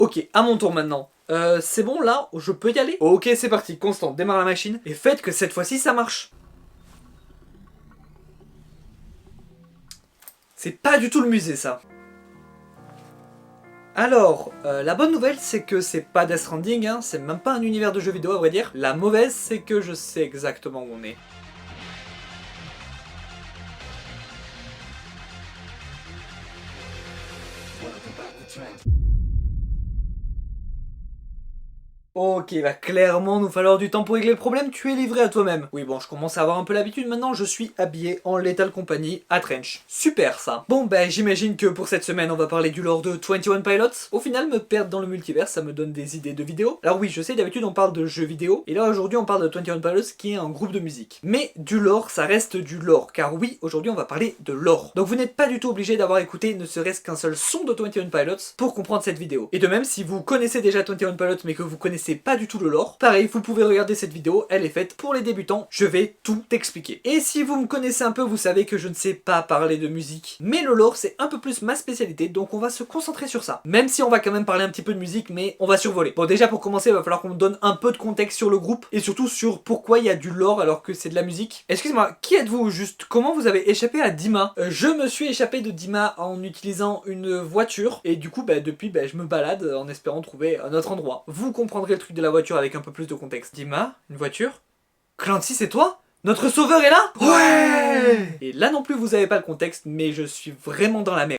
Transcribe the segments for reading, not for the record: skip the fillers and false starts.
Ok, à mon tour maintenant. C'est bon là, je peux y aller? Ok, c'est parti, Constant, démarre la machine et faites que cette fois-ci ça marche. C'est pas du tout le musée ça. Alors, la bonne nouvelle c'est que c'est pas Death Stranding, hein, c'est même pas un univers de jeux vidéo à vrai dire. La mauvaise c'est que je sais exactement où on est. Ok, va clairement nous falloir du temps pour régler le problème, tu es livré à toi-même. Oui bon, je commence à avoir un peu l'habitude maintenant, je suis habillé en Lethal Company à Trench. Super ça. Bon bah j'imagine que pour cette semaine on va parler du lore de 21 Pilots. Au final me perdre dans le multivers ça me donne des idées de vidéos. Alors oui je sais d'habitude on parle de jeux vidéo, et là aujourd'hui on parle de 21 Pilots qui est un groupe de musique. Mais du lore ça reste du lore, car oui aujourd'hui on va parler de lore. Donc vous n'êtes pas du tout obligé d'avoir écouté ne serait-ce qu'un seul son de 21 Pilots pour comprendre cette vidéo. Et de même si vous connaissez déjà 21 Pilots mais que vous connaissez pas du tout le lore, pareil vous pouvez regarder cette vidéo, elle est faite pour les débutants, je vais tout expliquer. Et si vous me connaissez un peu vous savez que je ne sais pas parler de musique, mais le lore c'est un peu plus ma spécialité donc on va se concentrer sur ça. Même si on va quand même parler un petit peu de musique mais on va survoler. Bon déjà pour commencer il va falloir qu'on me donne un peu de contexte sur le groupe et surtout sur pourquoi il y a du lore alors que c'est de la musique. Excusez-moi, qui êtes-vous juste? Comment vous avez échappé à Dima? Je me suis échappé de Dima en utilisant une voiture et du coup depuis je me balade en espérant trouver un autre endroit. Vous comprendrez le truc de la voiture avec un peu plus de contexte. Dima, une voiture? Clancy, c'est toi? Notre sauveur est là? Ouais! Et là non plus vous avez pas le contexte, mais je suis vraiment dans la merde.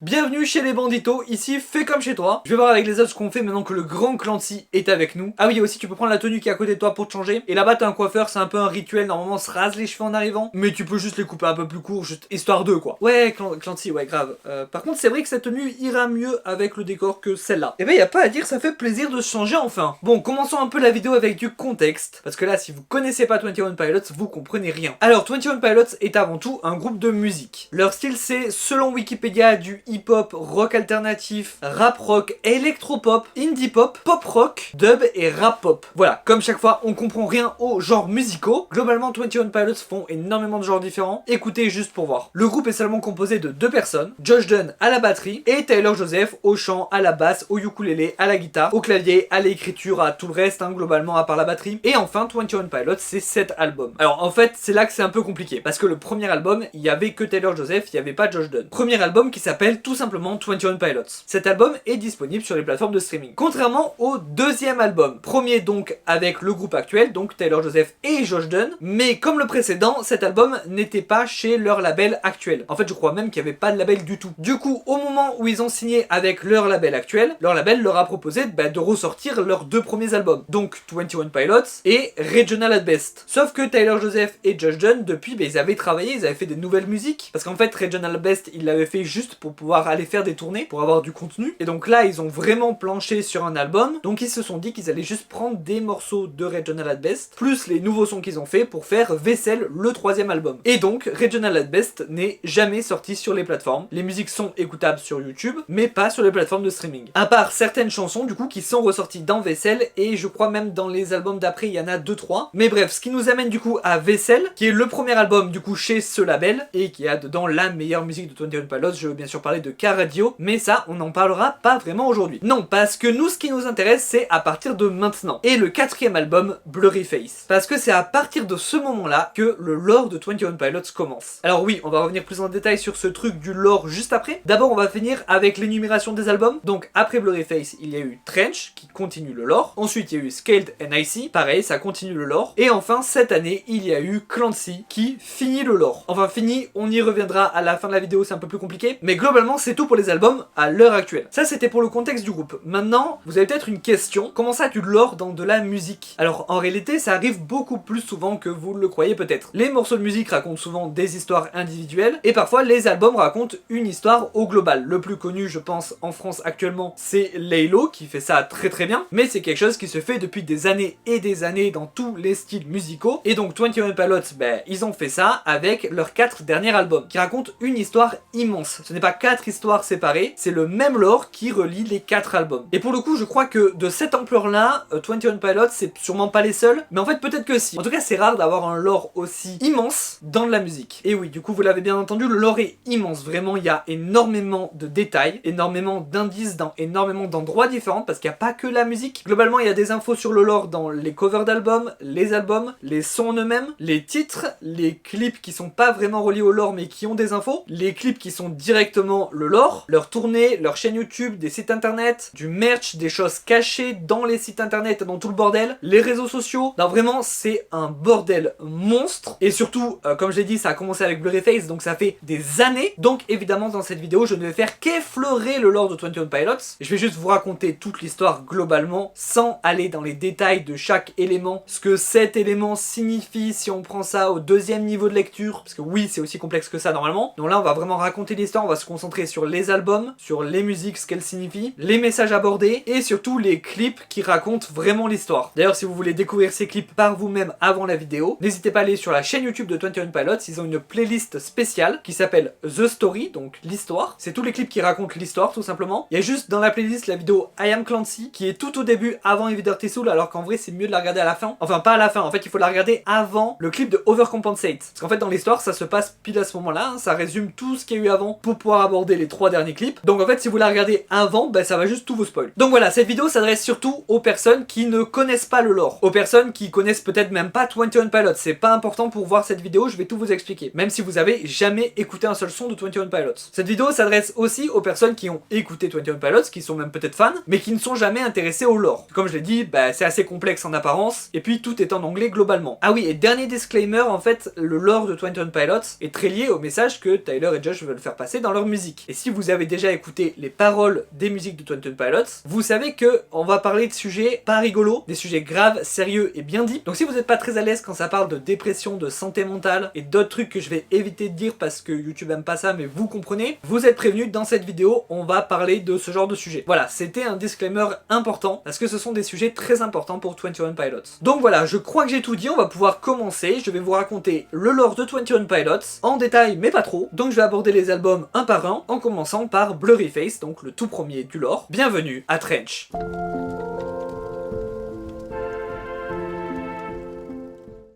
Bienvenue chez les banditos, ici fais comme chez toi. Je vais voir avec les autres ce qu'on fait maintenant que le grand Clancy est avec nous. Ah oui aussi tu peux prendre la tenue qui est à côté de toi pour te changer. Et là-bas t'as un coiffeur, c'est un peu un rituel, normalement on se rase les cheveux en arrivant. Mais tu peux juste les couper un peu plus court, juste histoire d'eux quoi. Ouais Clancy, ouais grave. Par contre c'est vrai que cette tenue ira mieux avec le décor que celle-là. Et ben y a pas à dire, ça fait plaisir de se changer enfin. Bon commençons un peu la vidéo avec du contexte. Parce que là si vous connaissez pas 21 Pilots, vous comprenez rien. Alors 21 Pilots est avant tout un groupe de musique. Leur style c'est selon Wikipédia du hip-hop, rock alternatif, rap rock, électropop, indie pop, pop rock, dub et rap pop. Voilà, comme chaque fois on comprend rien aux genres musicaux. Globalement 21 Pilots font énormément de genres différents. Écoutez juste pour voir. Le groupe est seulement composé de 2 personnes, Josh Dun à la batterie et Tyler Joseph au chant, à la basse, au ukulélé, à la guitare, au clavier, à l'écriture, à tout le reste globalement à part la batterie. Et enfin 21 Pilots c'est 7 albums. Alors en fait c'est là que c'est un peu compliqué parce que le premier album il y avait que Tyler Joseph, il y avait pas Josh Dun. Premier album qui s'appelle tout simplement 21 Pilots. Cet album est disponible sur les plateformes de streaming. Contrairement au deuxième album. Premier donc avec le groupe actuel, donc Tyler Joseph et Josh Dun. Mais comme le précédent, cet album n'était pas chez leur label actuel. En fait je crois même qu'il n'y avait pas de label du tout. Du coup au moment où ils ont signé avec leur label actuel, leur label leur a proposé de ressortir leurs 2 premiers albums. Donc 21 Pilots et Regional at Best. Sauf que Tyler Joseph et Josh Dun depuis ils avaient travaillé, ils avaient fait des nouvelles musiques. Parce qu'en fait Regional at Best ils l'avaient fait juste pour pouvoir aller faire des tournées pour avoir du contenu, et donc là ils ont vraiment planché sur un album, donc ils se sont dit qu'ils allaient juste prendre des morceaux de Regional at Best plus les nouveaux sons qu'ils ont fait pour faire Vessel, le 3e album. Et donc Regional at Best n'est jamais sorti sur les plateformes. Les musiques sont écoutables sur YouTube mais pas sur les plateformes de streaming, à part certaines chansons du coup qui sont ressorties dans Vessel, et je crois même dans les albums d'après il y en a 2-3. Mais bref, ce qui nous amène du coup à Vessel, qui est le premier album du coup chez ce label et qui a dedans la meilleure musique de 21 Pilots. Je veux bien sûr parler de Radio, mais ça on n'en parlera pas vraiment aujourd'hui. Non, parce que nous ce qui nous intéresse c'est à partir de maintenant, et le 4e album Blurry Face, parce que c'est à partir de ce moment là que le lore de 21 Pilots commence. Alors oui, on va revenir plus en détail sur ce truc du lore juste après. D'abord on va finir avec l'énumération des albums. Donc après Blurry Face il y a eu Trench qui continue le lore, ensuite il y a eu Scaled and Icy, pareil ça continue le lore, et enfin cette année il y a eu Clancy qui finit le lore. Enfin fini, on y reviendra à la fin de la vidéo, c'est un peu plus compliqué, mais globalement c'est tout pour pour les albums à l'heure actuelle. Ça c'était pour le contexte du groupe. Maintenant, vous avez peut-être une question, comment ça du lore dans de la musique? Alors en réalité ça arrive beaucoup plus souvent que vous le croyez peut-être. Les morceaux de musique racontent souvent des histoires individuelles et parfois les albums racontent une histoire au global. Le plus connu je pense en France actuellement c'est Laylo qui fait ça très très bien, mais c'est quelque chose qui se fait depuis des années et des années dans tous les styles musicaux et donc 21 Pilots, ils ont fait ça avec leurs 4 derniers albums qui racontent une histoire immense. Ce n'est pas 4 histoires séparées, c'est le même lore qui relie les 4 albums. Et pour le coup je crois que de cette ampleur là, 21 Pilots c'est sûrement pas les seuls, mais en fait peut-être que si. En tout cas c'est rare d'avoir un lore aussi immense dans de la musique. Et oui, du coup vous l'avez bien entendu, le lore est immense, vraiment il y a énormément de détails, énormément d'indices dans énormément d'endroits différents parce qu'il n'y a pas que la musique. Globalement il y a des infos sur le lore dans les covers d'albums, les sons en eux-mêmes, les titres, les clips qui sont pas vraiment reliés au lore mais qui ont des infos, les clips qui sont directement le lore, leur tournée, leur chaîne YouTube, des sites internet, du merch, des choses cachées dans les sites internet, dans tout le bordel, les réseaux sociaux. Non vraiment c'est un bordel monstre et surtout comme je l'ai dit ça a commencé avec Blurryface donc ça fait des années, donc évidemment dans cette vidéo je ne vais faire qu'effleurer le lore de 21 Pilots. Je vais juste vous raconter toute l'histoire globalement sans aller dans les détails de chaque élément, ce que cet élément signifie si on prend ça au deuxième niveau de lecture, parce que oui c'est aussi complexe que ça normalement. Donc là on va vraiment raconter l'histoire, on va se concentrer sur les albums, sur les musiques, ce qu'elles signifient, les messages abordés et surtout les clips qui racontent vraiment l'histoire. D'ailleurs si vous voulez découvrir ces clips par vous-même avant la vidéo, n'hésitez pas à aller sur la chaîne YouTube de 21 Pilots, ils ont une playlist spéciale qui s'appelle The Story, donc l'histoire. C'est tous les clips qui racontent l'histoire tout simplement. Il y a juste dans la playlist la vidéo I Am Clancy qui est tout au début avant Dirty Soul, alors qu'en vrai c'est mieux de la regarder à la fin. Enfin pas à la fin, en fait il faut la regarder avant le clip de Overcompensate. Parce qu'en fait dans l'histoire ça se passe pile à ce moment-là, hein, ça résume tout ce qu'il y a eu avant pour pouvoir aborder les 3 derniers clips. Donc en fait si vous la regardez avant, ça va juste tout vous spoil. Donc voilà, cette vidéo s'adresse surtout aux personnes qui ne connaissent pas le lore. Aux personnes qui connaissent peut-être même pas 21 Pilots. C'est pas important pour voir cette vidéo, je vais tout vous expliquer. Même si vous avez jamais écouté un seul son de 21 Pilots. Cette vidéo s'adresse aussi aux personnes qui ont écouté 21 Pilots, qui sont même peut-être fans, mais qui ne sont jamais intéressés au lore. Comme je l'ai dit, c'est assez complexe en apparence, et puis tout est en anglais globalement. Ah oui, et dernier disclaimer, en fait, le lore de 21 Pilots est très lié au message que Tyler et Josh veulent faire passer dans leur musique. Et si vous avez déjà écouté les paroles des musiques de 21 Pilots, vous savez que on va parler de sujets pas rigolos, des sujets graves, sérieux et bien dits. Donc si vous n'êtes pas très à l'aise quand ça parle de dépression, de santé mentale et d'autres trucs que je vais éviter de dire parce que YouTube aime pas ça, mais vous comprenez, vous êtes prévenus, dans cette vidéo, on va parler de ce genre de sujet. Voilà, c'était un disclaimer important parce que ce sont des sujets très importants pour 21 Pilots. Donc voilà, je crois que j'ai tout dit, on va pouvoir commencer. Je vais vous raconter le lore de 21 Pilots en détail mais pas trop. Donc je vais aborder les albums un par un en commençant par Blurryface, donc le tout premier du lore. Bienvenue à Trench.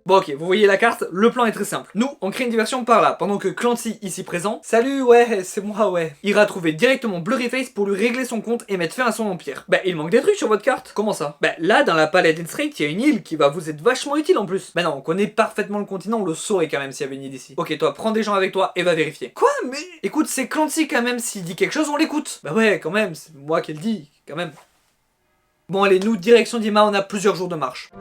Bon ok, vous voyez la carte, le plan est très simple. Nous, on crée une diversion par là, pendant que Clancy, ici présent, salut ouais, c'est moi ouais, ira trouver directement Blurryface pour lui régler son compte et mettre fin à son empire. Il manque des trucs sur votre carte. Comment ça? Là, dans la palette Strait, il y a une île qui va vous être vachement utile en plus. Non, on connaît parfaitement le continent, on le saurait quand même s'il y avait une île ici. Ok, toi, prends des gens avec toi et va vérifier. Quoi? Mais écoute, c'est Clancy quand même, s'il dit quelque chose, on l'écoute. Ouais, quand même, c'est moi qui le dis, quand même. Bon allez, nous, direction Dima, on a plusieurs jours de marche.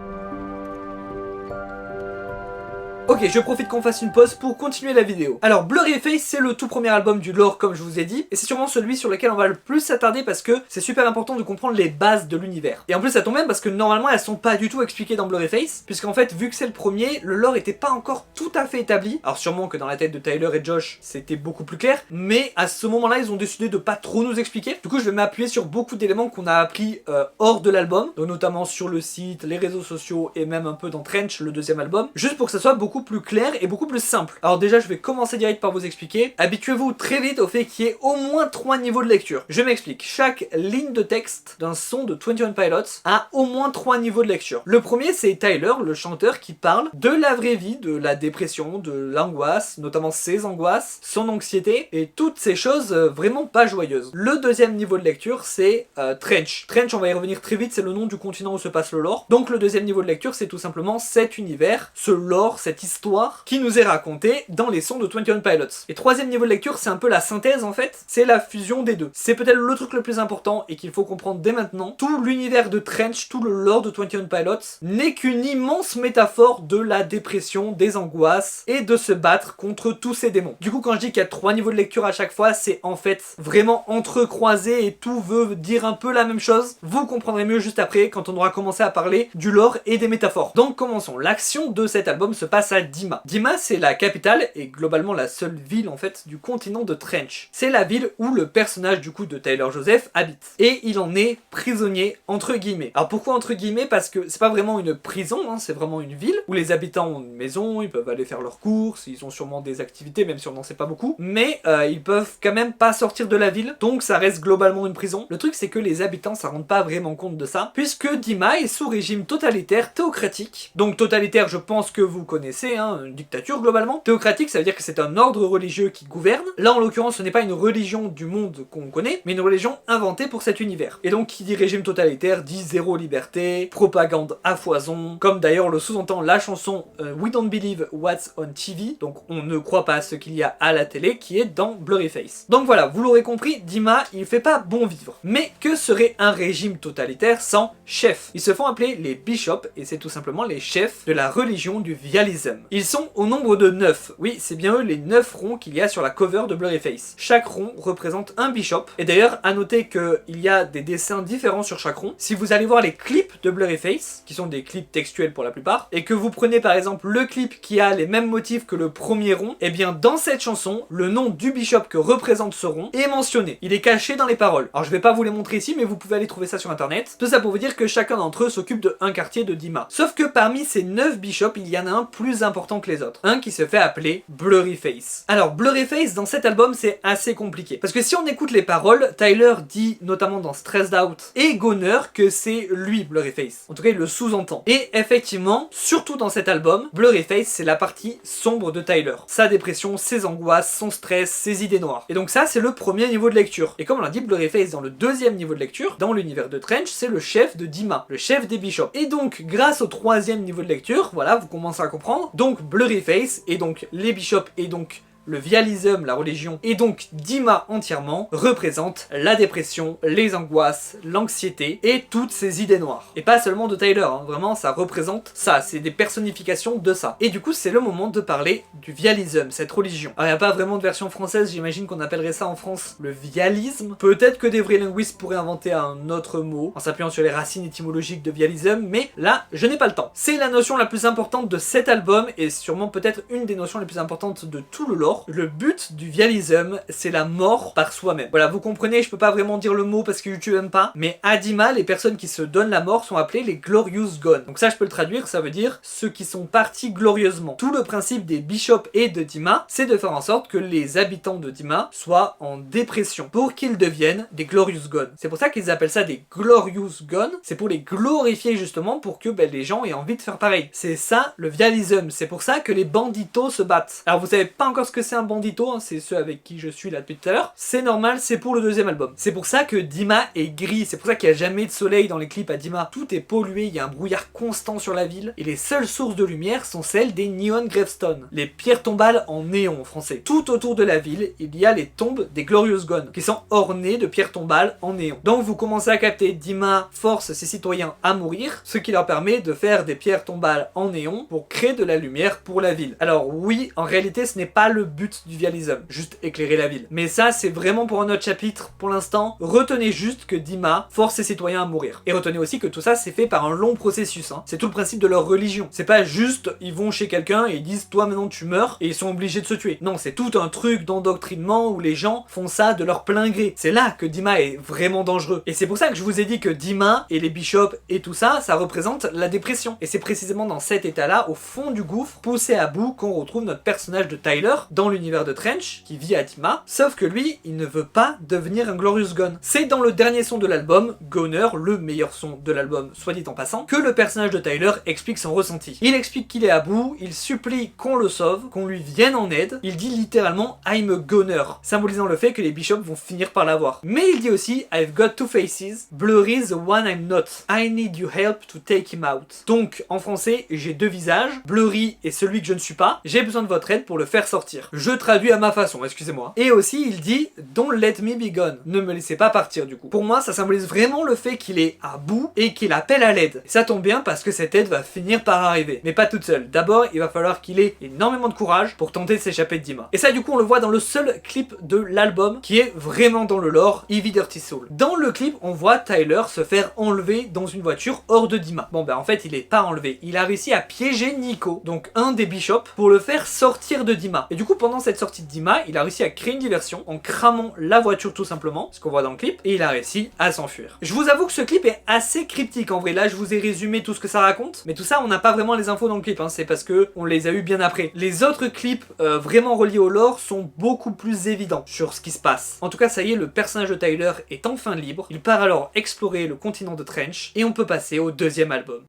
Ok, je profite qu'on fasse une pause pour continuer la vidéo. Alors, Blurryface, c'est le tout premier album du lore, comme je vous ai dit, et c'est sûrement celui sur lequel on va le plus s'attarder parce que c'est super important de comprendre les bases de l'univers. Et en plus, ça tombe même parce que normalement, elles sont pas du tout expliquées dans Blurryface, puisqu'en fait, vu que c'est le premier, le lore était pas encore tout à fait établi. Alors sûrement que dans la tête de Tyler et Josh, c'était beaucoup plus clair, mais à ce moment-là, ils ont décidé de pas trop nous expliquer. Du coup, je vais m'appuyer sur beaucoup d'éléments qu'on a appris hors de l'album, donc notamment sur le site, les réseaux sociaux et même un peu dans Trench, le deuxième album, juste pour que ça soit beaucoup plus clair et beaucoup plus simple. Alors déjà je vais commencer direct par vous expliquer. Habituez-vous très vite au fait qu'il y ait au moins 3 niveaux de lecture. Je m'explique. Chaque ligne de texte d'un son de 21 Pilots a au moins 3 niveaux de lecture. Le premier c'est Tyler, le chanteur, qui parle de la vraie vie, de la dépression, de l'angoisse, notamment ses angoisses, son anxiété et toutes ces choses vraiment pas joyeuses. Le deuxième niveau de lecture c'est Trench. Trench, on va y revenir très vite, c'est le nom du continent où se passe le lore. Donc le deuxième niveau de lecture c'est tout simplement cet univers, ce lore, cette histoire qui nous est racontée dans les sons de 21 Pilots. Et troisième niveau de lecture, c'est un peu la synthèse en fait, c'est la fusion des deux. C'est peut-être le truc le plus important et qu'il faut comprendre dès maintenant. Tout l'univers de Trench, tout le lore de 21 Pilots n'est qu'une immense métaphore de la dépression, des angoisses et de se battre contre tous ces démons. Du coup, quand je dis qu'il y a 3 niveaux de lecture à chaque fois, c'est en fait vraiment entrecroisé et tout veut dire un peu la même chose. Vous comprendrez mieux juste après quand on aura commencé à parler du lore et des métaphores. Donc commençons. L'action de cet album se passe à Dima. Dima, c'est la capitale et globalement la seule ville en fait du continent de Trench. C'est la ville où le personnage du coup de Tyler Joseph habite. Et il en est prisonnier entre guillemets. Alors pourquoi entre guillemets? Parce que c'est pas vraiment une prison, hein, c'est vraiment une ville où les habitants ont une maison, ils peuvent aller faire leurs courses, ils ont sûrement des activités même si on n'en sait pas beaucoup, mais ils peuvent quand même pas sortir de la ville, donc ça reste globalement une prison. Le truc c'est que les habitants ça rend pas vraiment compte de ça, puisque Dima est sous régime totalitaire théocratique. Donc totalitaire, je pense que vous connaissez, hein, une dictature globalement. Théocratique, ça veut dire que c'est un ordre religieux qui gouverne. Là en l'occurrence ce n'est pas une religion du monde qu'on connaît, mais une religion inventée pour cet univers. Et donc qui dit régime totalitaire dit zéro liberté, propagande à foison, comme d'ailleurs le sous-entend la chanson We Don't Believe What's on TV, donc on ne croit pas à ce qu'il y a à la télé, qui est dans Blurryface. Donc voilà, vous l'aurez compris, Dima il fait pas bon vivre. Mais que serait un régime totalitaire sans chef? Ils se font appeler les bishops et c'est tout simplement les chefs de la religion du vialisme. Ils sont au nombre de 9. Oui, c'est bien eux les 9 ronds qu'il y a sur la cover de Blurryface. Chaque rond représente un bishop. Et d'ailleurs, à noter qu'il y a des dessins différents sur chaque rond. Si vous allez voir les clips de Blurryface, qui sont des clips textuels pour la plupart, et que vous prenez par exemple le clip qui a les mêmes motifs que le premier rond, et bien dans cette chanson, le nom du bishop que représente ce rond est mentionné. Il est caché dans les paroles. Alors je vais pas vous les montrer ici, mais vous pouvez aller trouver ça sur internet. Tout ça pour vous dire que chacun d'entre eux s'occupe de un quartier de Dima. Sauf que parmi ces 9 bishops, il y en a un plus important que les autres. Un qui se fait appeler Blurryface. Alors Blurryface dans cet album c'est assez compliqué. Parce que si on écoute les paroles, Tyler dit notamment dans Stressed Out et Goner que c'est lui Blurryface. En tout cas il le sous-entend. Et effectivement, surtout dans cet album, Blurryface c'est la partie sombre de Tyler. Sa dépression, ses angoisses, son stress, ses idées noires. Et donc ça c'est le premier niveau de lecture. Et comme on l'a dit, Blurryface dans le deuxième niveau de lecture, dans l'univers de Trench, c'est le chef de Dima, le chef des bishops. Et donc grâce au troisième niveau de lecture, voilà, vous commencez à comprendre, donc Blurryface et donc les bishops et donc le vialisme, la religion, et donc Dima entièrement, représente la dépression, les angoisses, l'anxiété et toutes ces idées noires. Et pas seulement de Tyler, hein, vraiment ça représente ça, c'est des personnifications de ça. Et du coup c'est le moment de parler du vialisme, cette religion. Alors il n'y a pas vraiment de version française, j'imagine qu'on appellerait ça en France le vialisme. Peut-être que des vrais linguistes pourraient inventer un autre mot, en s'appuyant sur les racines étymologiques de vialisme, mais là je n'ai pas le temps. C'est la notion la plus importante de cet album, et sûrement peut-être une des notions les plus importantes de tout le lore. Le but du vialisme, c'est la mort par soi-même. Voilà, vous comprenez, je peux pas vraiment dire le mot parce que YouTube aime pas, mais à Dima, les personnes qui se donnent la mort sont appelées les Glorious Gone. Donc ça, je peux le traduire, ça veut dire ceux qui sont partis glorieusement. Tout le principe des bishops et de Dima, c'est de faire en sorte que les habitants de Dima soient en dépression pour qu'ils deviennent des Glorious Gone. C'est pour ça qu'ils appellent ça des Glorious Gone, c'est pour les glorifier justement pour que les gens aient envie de faire pareil. C'est ça le vialisme, c'est pour ça que les banditos se battent. Alors vous savez pas encore ce que c'est un bandito, hein, c'est ceux avec qui je suis là depuis tout à l'heure. C'est normal, c'est pour le deuxième album. C'est pour ça que Dima est gris, c'est pour ça qu'il n'y a jamais de soleil dans les clips à Dima. Tout est pollué, il y a un brouillard constant sur la ville, et les seules sources de lumière sont celles des neon gravestones, les pierres tombales en néon en français. Tout autour de la ville, il y a les tombes des Glorious Gone, qui sont ornées de pierres tombales en néon. Donc vous commencez à capter, Dima force ses citoyens à mourir, ce qui leur permet de faire des pierres tombales en néon pour créer de la lumière pour la ville. Alors oui, en réalité ce n'est pas le but du vialisme, juste éclairer la ville. Mais ça, c'est vraiment pour un autre chapitre. Pour l'instant, retenez juste que Dima force ses citoyens à mourir. Et retenez aussi que tout ça, c'est fait par un long processus. Hein. C'est tout le principe de leur religion. C'est pas juste, ils vont chez quelqu'un et ils disent, toi maintenant tu meurs, et ils sont obligés de se tuer. Non, c'est tout un truc d'endoctrinement où les gens font ça de leur plein gré. C'est là que Dima est vraiment dangereux. Et c'est pour ça que je vous ai dit que Dima et les bishops et tout ça, ça représente la dépression. Et c'est précisément dans cet état-là, au fond du gouffre, poussé à bout, qu'on retrouve notre personnage de Tyler, dans l'univers de Trench, qui vit à Dima, sauf que lui, il ne veut pas devenir un Glorious Gun. C'est dans le dernier son de l'album, Goner, le meilleur son de l'album, soit dit en passant, que le personnage de Tyler explique son ressenti. Il explique qu'il est à bout, il supplie qu'on le sauve, qu'on lui vienne en aide, il dit littéralement I'm a goner, symbolisant le fait que les bishops vont finir par l'avoir. Mais il dit aussi I've got two faces, Blurry's the one I'm not, I need your help to take him out. Donc en français, j'ai deux visages, Blurry est celui que je ne suis pas, j'ai besoin de votre aide pour le faire sortir. Je traduis à ma façon, excusez-moi. Et aussi il dit Don't let me be gone, ne me laissez pas partir du coup. Pour moi ça symbolise vraiment le fait qu'il est à bout et qu'il appelle à l'aide. Ça tombe bien parce que cette aide va finir par arriver, mais pas toute seule. D'abord il va falloir qu'il ait énormément de courage pour tenter de s'échapper de Dima. Et ça du coup on le voit dans le seul clip de l'album qui est vraiment dans le lore, Heavy Dirty Soul. Dans le clip on voit Tyler se faire enlever dans une voiture hors de Dima. Bon en fait il est pas enlevé, il a réussi à piéger Nico, donc un des bishops, pour le faire sortir de Dima. Et du coup pendant cette sortie de Dima, il a réussi à créer une diversion en cramant la voiture tout simplement, ce qu'on voit dans le clip, et il a réussi à s'enfuir. Je vous avoue que ce clip est assez cryptique en vrai, là je vous ai résumé tout ce que ça raconte, mais tout ça on n'a pas vraiment les infos dans le clip, hein. C'est parce que on les a eu bien après. Les autres clips vraiment reliés au lore sont beaucoup plus évidents sur ce qui se passe. En tout cas ça y est, le personnage de Tyler est enfin libre, il part alors explorer le continent de Trench, et on peut passer au deuxième album.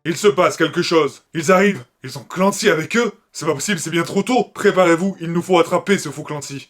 Il se passe quelque chose. Ils arrivent. Ils ont Clancy avec eux. C'est pas possible, c'est bien trop tôt. Préparez-vous, il nous faut attraper ce faux Clancy.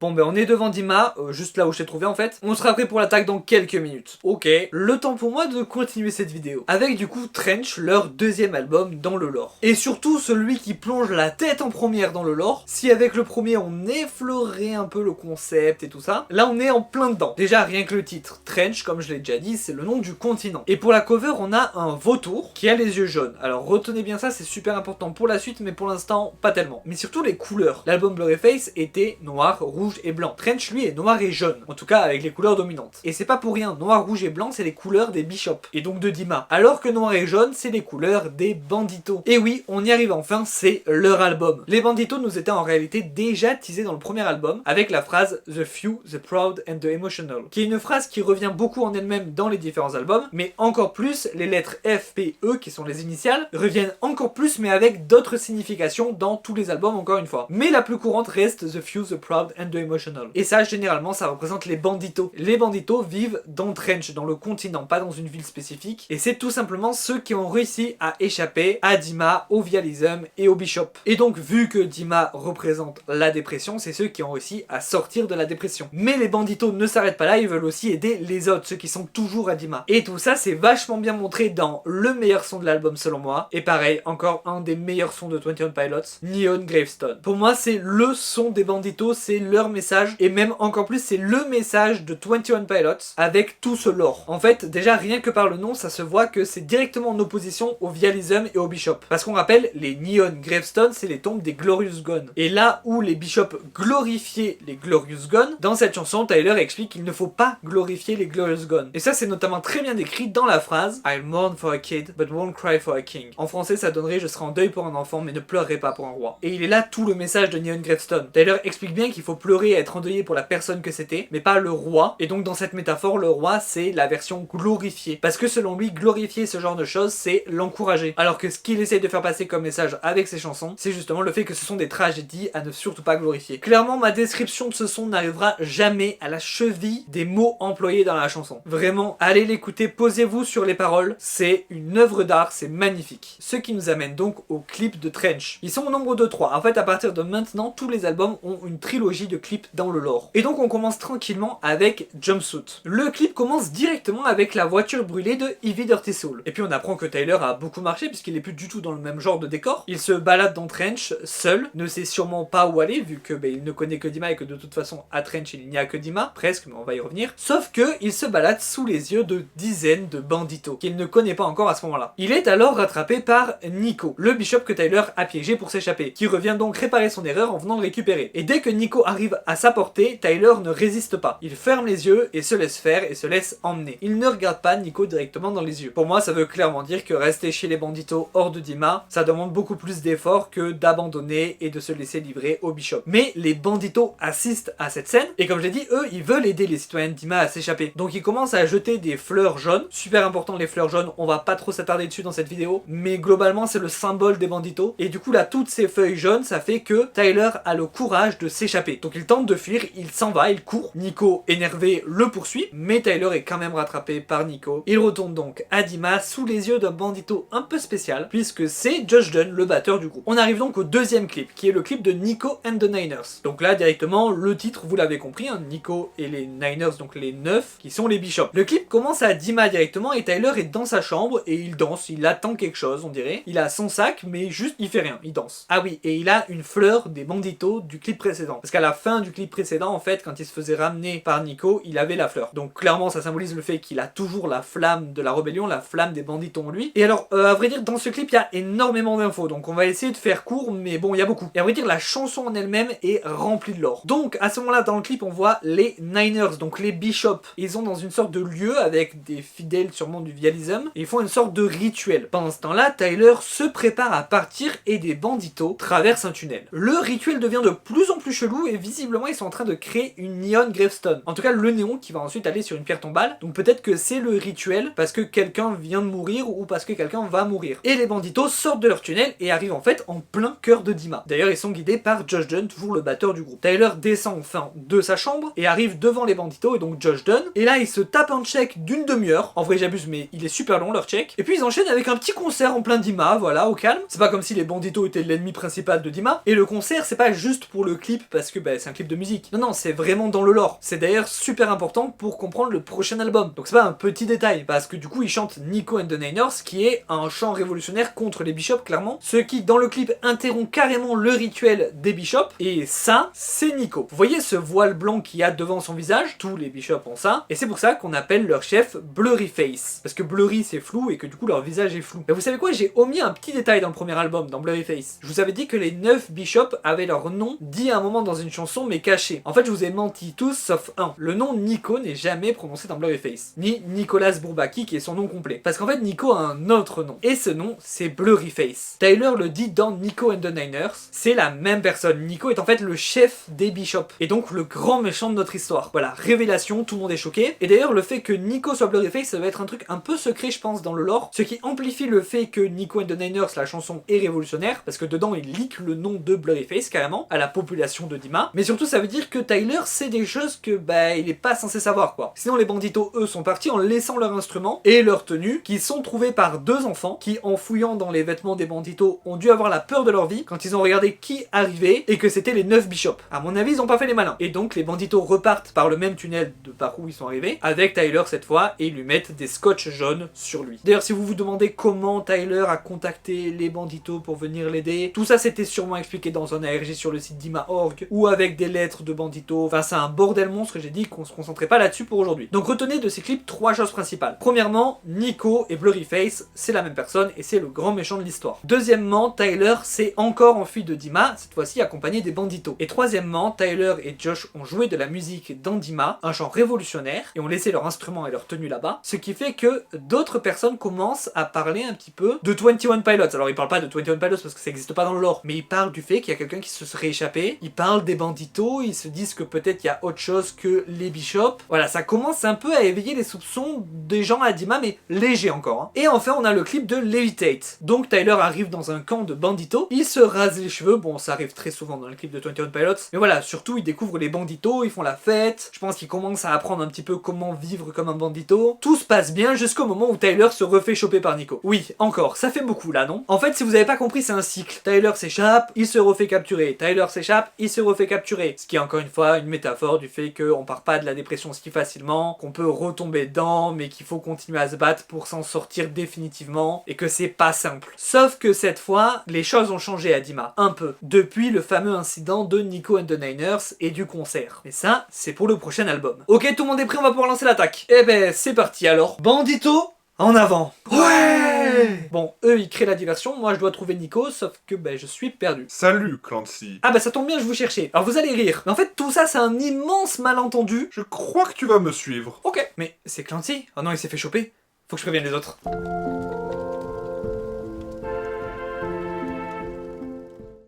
Bon on est devant Dima, juste là où je t'ai trouvé en fait. On sera prêt pour l'attaque dans quelques minutes. Ok, le temps pour moi de continuer cette vidéo. Avec du coup Trench, leur deuxième album dans le lore. Et surtout celui qui plonge la tête en première dans le lore. Si avec le premier on effleurait un peu le concept et tout ça, là on est en plein dedans. Déjà rien que le titre, Trench, comme je l'ai déjà dit, c'est le nom du continent. Et pour la cover on a un vautour qui a les yeux jaunes. Alors retenez bien ça, c'est super important pour la suite, mais pour l'instant pas tellement. Mais surtout les couleurs. L'album Blurryface était noir, rouge et blanc. Trench lui est noir et jaune, en tout cas avec les couleurs dominantes. Et c'est pas pour rien, noir, rouge et blanc c'est les couleurs des bishops, et donc de Dima. Alors que noir et jaune c'est les couleurs des banditos. Et oui, on y arrive enfin, c'est leur album. Les banditos nous étaient en réalité déjà teasés dans le premier album, avec la phrase The few, the proud and the emotional, qui est une phrase qui revient beaucoup en elle-même dans les différents albums, mais encore plus les lettres F, P, E, qui sont les initiales, reviennent encore plus mais avec d'autres significations dans tous les albums encore une fois. Mais la plus courante reste The few, the proud and the emotional. Et ça, généralement, ça représente les banditos. Les banditos vivent dans Trench, dans le continent, pas dans une ville spécifique. Et c'est tout simplement ceux qui ont réussi à échapper à Dima, au Vialism et au Bishop. Et donc, vu que Dima représente la dépression, c'est ceux qui ont réussi à sortir de la dépression. Mais les banditos ne s'arrêtent pas là, ils veulent aussi aider les autres, ceux qui sont toujours à Dima. Et tout ça, c'est vachement bien montré dans le meilleur son de l'album selon moi. Et pareil, encore un des meilleurs sons de 21 Pilots, Neon Gravestone. Pour moi, c'est le son des banditos, c'est leur message, et même encore plus c'est le message de 21 Pilots avec tout ce lore. En fait déjà rien que par le nom ça se voit que c'est directement en opposition au Vialism et au Bishop, parce qu'on rappelle les Neon Gravestone c'est les tombes des Glorious Gun, et là où les Bishops glorifiaient les Glorious Gun, dans cette chanson Tyler explique qu'il ne faut pas glorifier les Glorious Gun, et ça c'est notamment très bien décrit dans la phrase I'll mourn for a kid but won't cry for a king. En français ça donnerait je serai en deuil pour un enfant mais ne pleurerai pas pour un roi. Et il est là tout le message de Neon Gravestone. Tyler explique bien qu'il faut pleurer et être endeuillé pour la personne que c'était, mais pas le roi. Et donc dans cette métaphore, le roi c'est la version glorifiée. Parce que selon lui, glorifier ce genre de choses, c'est l'encourager. Alors que ce qu'il essaye de faire passer comme message avec ses chansons, c'est justement le fait que ce sont des tragédies à ne surtout pas glorifier. Clairement, ma description de ce son n'arrivera jamais à la cheville des mots employés dans la chanson. Vraiment, allez l'écouter, posez-vous sur les paroles, c'est une œuvre d'art, c'est magnifique. Ce qui nous amène donc au clip de Trench. Ils sont au nombre de 3. En fait, à partir de maintenant, tous les albums ont une trilogie de clips dans le lore. Et donc on commence tranquillement avec Jumpsuit. Le clip commence directement avec la voiture brûlée de Heavy Dirty Soul. Et puis on apprend que Tyler a beaucoup marché puisqu'il est plus du tout dans le même genre de décor. Il se balade dans Trench seul, ne sait sûrement pas où aller vu que il ne connaît que Dima et que de toute façon à Trench il n'y a que Dima, presque, mais on va y revenir. Sauf que il se balade sous les yeux de dizaines de banditos qu'il ne connaît pas encore à ce moment-là. Il est alors rattrapé par Nico, le Bishop que Tyler a piégé pour s'échapper, qui revient donc réparer son erreur en venant le récupérer. Et dès que Nico arrive arrive à sa portée, Tyler ne résiste pas. Il ferme les yeux et se laisse faire et se laisse emmener. Il ne regarde pas Nico directement dans les yeux. Pour moi, ça veut clairement dire que rester chez les banditos hors de Dima, ça demande beaucoup plus d'efforts que d'abandonner et de se laisser livrer au Bishop. Mais les banditos assistent à cette scène et comme je l'ai dit, eux, ils veulent aider les citoyens de Dima à s'échapper. Donc ils commencent à jeter des fleurs jaunes. Super important les fleurs jaunes, on va pas trop s'attarder dessus dans cette vidéo, mais globalement c'est le symbole des banditos. Et du coup là, toutes ces feuilles jaunes, ça fait que Tyler a le courage de s'échapper. Donc il tente de fuir, il s'en va, il court. Nico, énervé, le poursuit, mais Tyler est quand même rattrapé par Nico. Il retourne donc à Dima sous les yeux d'un bandito un peu spécial, puisque c'est Josh Dunn, le batteur du groupe. On arrive donc au deuxième clip, qui est le clip de Nico and the Niners. Donc là, directement, le titre, vous l'avez compris, hein, Nico et les Niners, donc les 9, qui sont les Bishops. Le clip commence à Dima directement, et Tyler est dans sa chambre, et il danse, il attend quelque chose, on dirait. Il a son sac, mais juste, il fait rien, il danse. Ah oui, et il a une fleur des banditos du clip précédent. Parce qu'à la fin du clip précédent, en fait, quand il se faisait ramener par Nico, il avait la fleur. Donc clairement, ça symbolise le fait qu'il a toujours la flamme de la rébellion, la flamme des banditos en lui. Et alors, à vrai dire, dans ce clip, il y a énormément d'infos, donc on va essayer de faire court, mais bon, il y a beaucoup. Et à vrai dire, la chanson en elle-même est remplie de lore. Donc, à ce moment-là, dans le clip, on voit les Niners, donc les Bishops. Ils sont dans une sorte de lieu avec des fidèles sûrement du Vialism, et ils font une sorte de rituel. Pendant ce temps-là, Tyler se prépare à partir et des banditos traversent un tunnel. Le rituel devient de plus en plus chelou et visiblement, ils sont en train de créer une neon gravestone. En tout cas, le néon qui va ensuite aller sur une pierre tombale. Donc peut-être que c'est le rituel parce que quelqu'un vient de mourir ou parce que quelqu'un va mourir. Et les banditos sortent de leur tunnel et arrivent en fait en plein cœur de Dima. D'ailleurs, ils sont guidés par Josh Dunn, toujours le batteur du groupe. Tyler descend enfin de sa chambre et arrive devant les banditos et donc Josh Dunn. Et là, ils se tapent un check d'une demi-heure. En vrai, j'abuse, mais il est super long leur check. Et puis ils enchaînent avec un petit concert en plein Dima, voilà, au calme. C'est pas comme si les banditos étaient l'ennemi principal de Dima. Et le concert, c'est pas juste pour le clip parce que bah, c'est un clip de musique. Non, non, c'est vraiment dans le lore. C'est d'ailleurs super important pour comprendre le prochain album. Donc c'est pas un petit détail, parce que du coup, ils chantent Nico and the Niners, qui est un chant révolutionnaire contre les Bishops, clairement. Ce qui, dans le clip, interrompt carrément le rituel des Bishops. Et ça, c'est Nico. Vous voyez ce voile blanc qu'il y a devant son visage? Tous les Bishops ont ça. Et c'est pour ça qu'on appelle leur chef Blurry Face. Parce que Blurry, c'est flou et que du coup, leur visage est flou. Mais vous savez quoi? J'ai omis un petit détail dans le premier album, dans Blurry Face. Je vous avais dit que les 9 Bishops avaient leur nom dit à un moment dans une chanson, mais caché. En fait, je vous ai menti tous, sauf un. Le nom Nico n'est jamais prononcé dans Blurry Face. Ni Nicolas Bourbaki, qui est son nom complet. Parce qu'en fait, Nico a un autre nom. Et ce nom, c'est Blurry Face. Tyler le dit dans Nico and the Niners. C'est la même personne. Nico est en fait le chef des Bishops. Et donc, le grand méchant de notre histoire. Voilà, révélation, tout le monde est choqué. Et d'ailleurs, le fait que Nico soit Blurry Face, ça va être un truc un peu secret, je pense, dans le lore. Ce qui amplifie le fait que Nico and the Niners, la chanson, est révolutionnaire. Parce que dedans, il leak le nom de Blurry Face, carrément, à la population de Dima. Mais surtout, ça veut dire que Tyler sait des choses que, bah, il est pas censé savoir, quoi. Sinon, les banditos, eux, sont partis en laissant leur instrument et leur tenue, qui sont trouvés par 2 enfants, qui, en fouillant dans les vêtements des banditos, ont dû avoir la peur de leur vie quand ils ont regardé qui arrivait et que c'était les 9 Bishops. À mon avis, ils ont pas fait les malins. Et donc, les banditos repartent par le même tunnel de par où ils sont arrivés, avec Tyler cette fois, et ils lui mettent des scotch jaunes sur lui. D'ailleurs, si vous vous demandez comment Tyler a contacté les banditos pour venir l'aider, tout ça c'était sûrement expliqué dans un ARG sur le site Dima.org, ou avec des lettres de banditos. Enfin, c'est un bordel monstre et j'ai dit qu'on se concentrait pas là-dessus pour aujourd'hui. Donc retenez de ces clips 3 choses principales. Premièrement, Nico et Blurry Face, c'est la même personne et c'est le grand méchant de l'histoire. Deuxièmement, Tyler s'est encore enfui de Dima, cette fois-ci accompagné des banditos. Et troisièmement, Tyler et Josh ont joué de la musique dans Dima, un chant révolutionnaire, et ont laissé leur instrument et leur tenue là-bas, ce qui fait que d'autres personnes commencent à parler un petit peu de 21 Pilots. Alors ils parlent pas de 21 Pilots parce que ça n'existe pas dans le lore, mais ils parlent du fait qu'il y a quelqu'un qui se serait échappé, ils parlent des banditos, ils se disent que peut-être il y a autre chose que les Bishops. Voilà, ça commence un peu à éveiller les soupçons des gens à Dima, mais léger encore. Hein. Et enfin, on a le clip de Levitate. Donc Tyler arrive dans un camp de banditos, il se rase les cheveux, bon ça arrive très souvent dans le clip de 21 Pilots, mais voilà, surtout il découvre les banditos, ils font la fête, je pense qu'il commence à apprendre un petit peu comment vivre comme un bandito. Tout se passe bien jusqu'au moment où Tyler se refait choper par Nico. Oui, encore, ça fait beaucoup là, non? En fait, si vous avez pas compris, c'est un cycle. Tyler s'échappe, il se refait capturer. Tyler s'échappe, il se refait capturer. Ce qui est encore une fois une métaphore du fait qu'on part pas de la dépression si facilement, qu'on peut retomber dedans, mais qu'il faut continuer à se battre pour s'en sortir définitivement, et que c'est pas simple. Sauf que cette fois, les choses ont changé à Dima, un peu, depuis le fameux incident de Nico and the Niners et du concert. Mais ça, c'est pour le prochain album. Ok, tout le monde est prêt, on va pouvoir lancer l'attaque. Eh ben, c'est parti alors. Bandito, En avant. Ouais. Bon, eux ils créent la diversion, moi je dois trouver Nico, sauf que je suis perdu. Salut, Clancy. Ah ça tombe bien, je vous cherchais. Alors vous allez rire, mais en fait tout ça c'est un immense malentendu. Je crois que tu vas me suivre. Ok, mais c'est Clancy. Oh non, il s'est fait choper. Faut que je prévienne les autres.